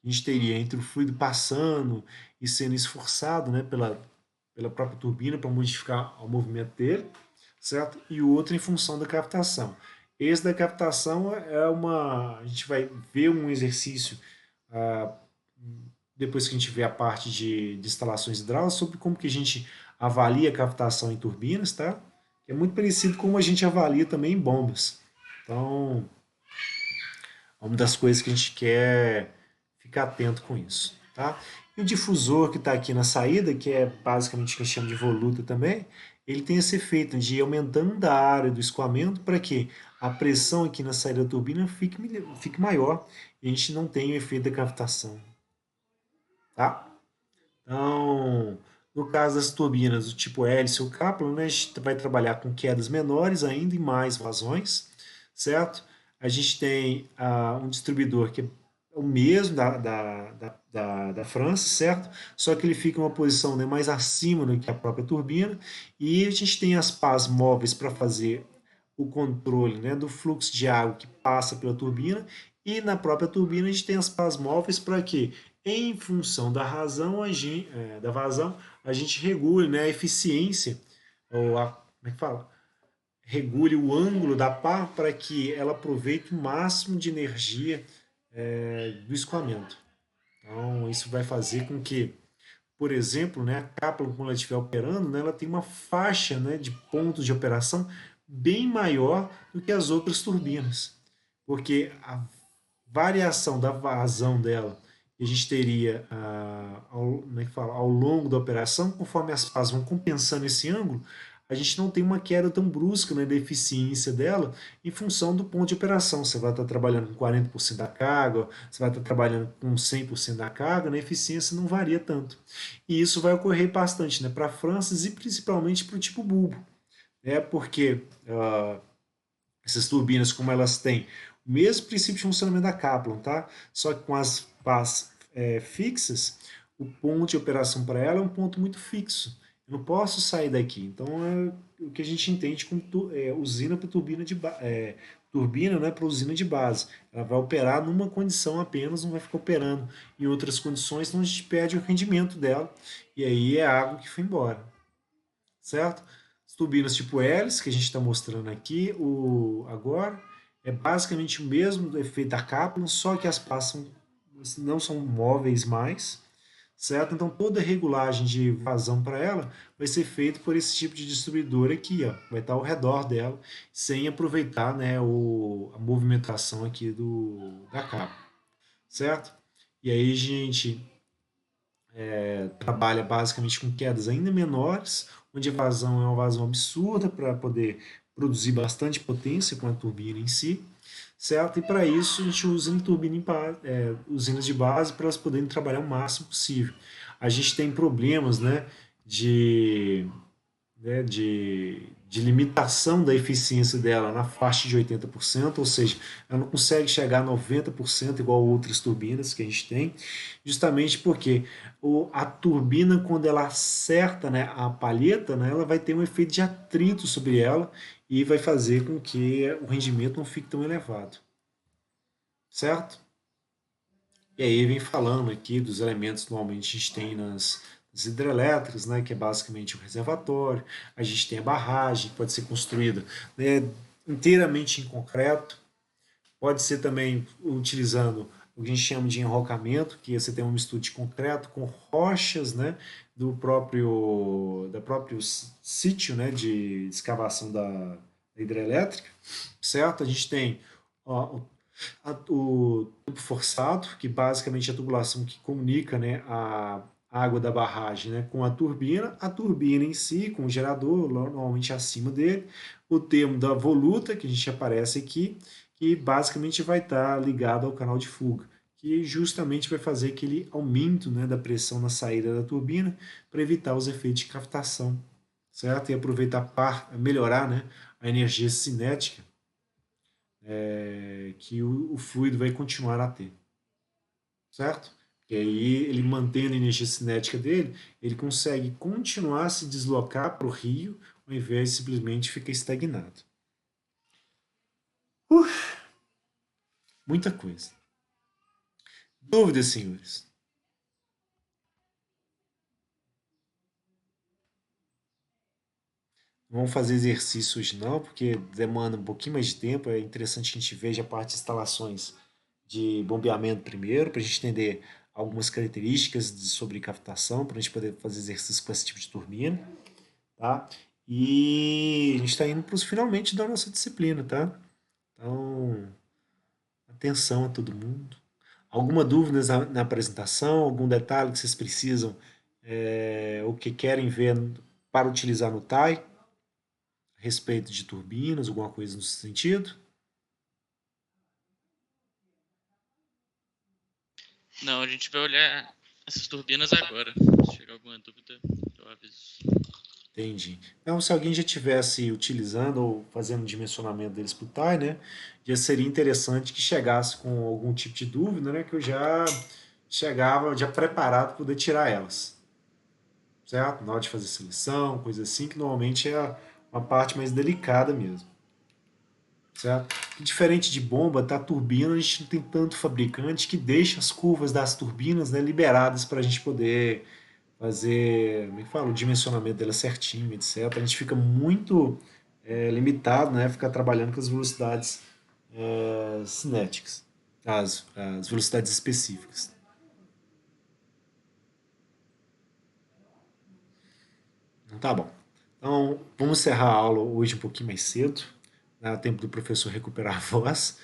que a gente teria entre o fluido passando e sendo esforçado, né, pela própria turbina para modificar o movimento dele, certo? E o outro em função da captação. Esse da captação é uma... A gente vai ver um exercício depois que a gente vê a parte de instalações hidráulicas sobre como que a gente avalia a captação em turbinas, tá? É muito parecido com como a gente avalia também em bombas. Então, é uma das coisas que a gente quer ficar atento com isso, tá? E o difusor que está aqui na saída, que é basicamente o que a gente chama de voluta também, ele tem esse efeito de ir aumentando a área do escoamento para que a pressão aqui na saída da turbina fique maior e a gente não tenha o efeito da captação, tá? Então, no caso das turbinas do tipo hélice ou Kaplan, né, a gente vai trabalhar com quedas menores ainda e mais vazões, certo? A gente tem um distribuidor que é o mesmo da França, certo? Só que ele fica em uma posição, né, mais acima do que a própria turbina. E a gente tem as pás móveis para fazer o controle, né, do fluxo de água que passa pela turbina. E na própria turbina a gente tem as pás móveis para que, em função da razão, da vazão, a gente regule, né, a eficiência, ou como é que fala? Regule o ângulo da pá para que ela aproveite o máximo de energia do escoamento. Então, isso vai fazer com que, por exemplo, né, a cápsula, quando ela estiver operando, né, ela tem uma faixa, né, de pontos de operação bem maior do que as outras turbinas, porque a variação da vazão dela que a gente teria como é que fala, ao longo da operação, conforme as pás vão compensando esse ângulo, a gente não tem uma queda tão brusca, né, da eficiência dela em função do ponto de operação. Você vai estar trabalhando com 40% da carga, você vai estar trabalhando com 100% da carga, né, a eficiência não varia tanto. E isso vai ocorrer bastante, né, para Francis e principalmente para o tipo bulbo, né, porque essas turbinas, como elas têm o mesmo princípio de funcionamento da Kaplan, tá? Só que com as pás fixas, o ponto de operação para ela é um ponto muito fixo. Eu não posso sair daqui. Então é o que a gente entende como usina para turbina turbina, né, para usina de base. Ela vai operar numa condição apenas, não vai ficar operando em outras condições, senão a gente perde o rendimento dela e aí é a água que foi embora, certo? As turbinas tipo hélice, que a gente está mostrando aqui agora, é basicamente o mesmo efeito da Kaplan, só que as pás não são móveis mais, certo? Então toda a regulagem de vazão para ela vai ser feita por esse tipo de distribuidor aqui, ó, vai estar ao redor dela, sem aproveitar, né, a movimentação aqui da Kaplan, certo? E aí, gente, trabalha basicamente com quedas ainda menores, onde a vazão é uma vazão absurda para poder produzir bastante potência com a turbina em si, certo? E para isso a gente usa usinas de base para elas poderem trabalhar o máximo possível. A gente tem problemas, de limitação da eficiência dela na faixa de 80%, ou seja, ela não consegue chegar a 90% igual outras turbinas que a gente tem, justamente porque a turbina, quando ela acerta, né, a palheta, né, ela vai ter um efeito de atrito sobre ela e vai fazer com que o rendimento não fique tão elevado, certo? E aí vem falando aqui dos elementos que normalmente a gente tem nas hidrelétricas, né, que é basicamente o reservatório, a gente tem a barragem, que pode ser construída, né, inteiramente em concreto, pode ser também utilizando o que a gente chama de enrocamento, que você tem uma mistura de concreto com rochas, né, da próprio sítio, né, de escavação da hidrelétrica, certo? A gente tem ó, o tubo forçado, que basicamente é a tubulação que comunica, né, a água da barragem, né, com a turbina em si, com o gerador, normalmente acima dele, o termo da voluta, que a gente aparece aqui, que basicamente vai estar ligado ao canal de fuga, que justamente vai fazer aquele aumento, né, da pressão na saída da turbina para evitar os efeitos de captação, certo? E aproveitar para melhorar, né, a energia cinética que o fluido vai continuar a ter, certo? E aí ele mantendo a energia cinética dele, ele consegue continuar a se deslocar para o rio, ao invés de simplesmente ficar estagnado. Muita coisa. Dúvidas, senhores? Não vamos fazer exercício hoje não, porque demanda um pouquinho mais de tempo. É interessante que a gente veja a parte de instalações de bombeamento primeiro, para a gente entender algumas características sobre captação, para a gente poder fazer exercício com esse tipo de turbina, tá? E a gente está indo para os finalmente da nossa disciplina, tá? Então, atenção a todo mundo. Alguma dúvida na apresentação? Algum detalhe que vocês precisam ou que querem ver para utilizar no TAI? A respeito de turbinas, alguma coisa nesse sentido? Não, a gente vai olhar essas turbinas agora. Se chegar alguma dúvida, eu aviso. Entendi. Então, se alguém já estivesse utilizando ou fazendo um dimensionamento deles para o TAI, né, já seria interessante que chegasse com algum tipo de dúvida, né, que eu já chegava já preparado para poder tirar elas, certo? Na hora de fazer seleção, coisa assim, que normalmente é uma parte mais delicada mesmo, certo? E diferente de bomba, tá? Turbina, a gente não tem tanto fabricante que deixa as curvas das turbinas, né, liberadas para a gente poder fazer, como é que fala, o dimensionamento dela certinho, etc. A gente fica muito limitado, né, ficar trabalhando com as velocidades cinéticas, as velocidades específicas. Então, tá bom. Então, vamos encerrar a aula hoje um pouquinho mais cedo, dá tempo do professor recuperar a voz.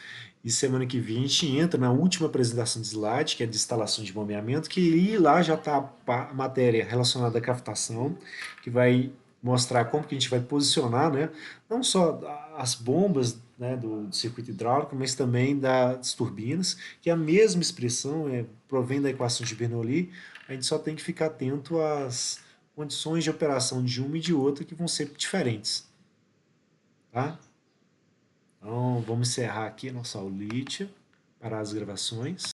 E semana que vem a gente entra na última apresentação de slide, que é de instalação de bombeamento, que lá já está a matéria relacionada à captação, que vai mostrar como que a gente vai posicionar, né, não só as bombas, né, do circuito hidráulico, mas também das turbinas, que é a mesma expressão provém da equação de Bernoulli. A gente só tem que ficar atento às condições de operação de uma e de outra que vão ser diferentes. Tá? Então, vamos encerrar aqui a nossa aulite para as gravações.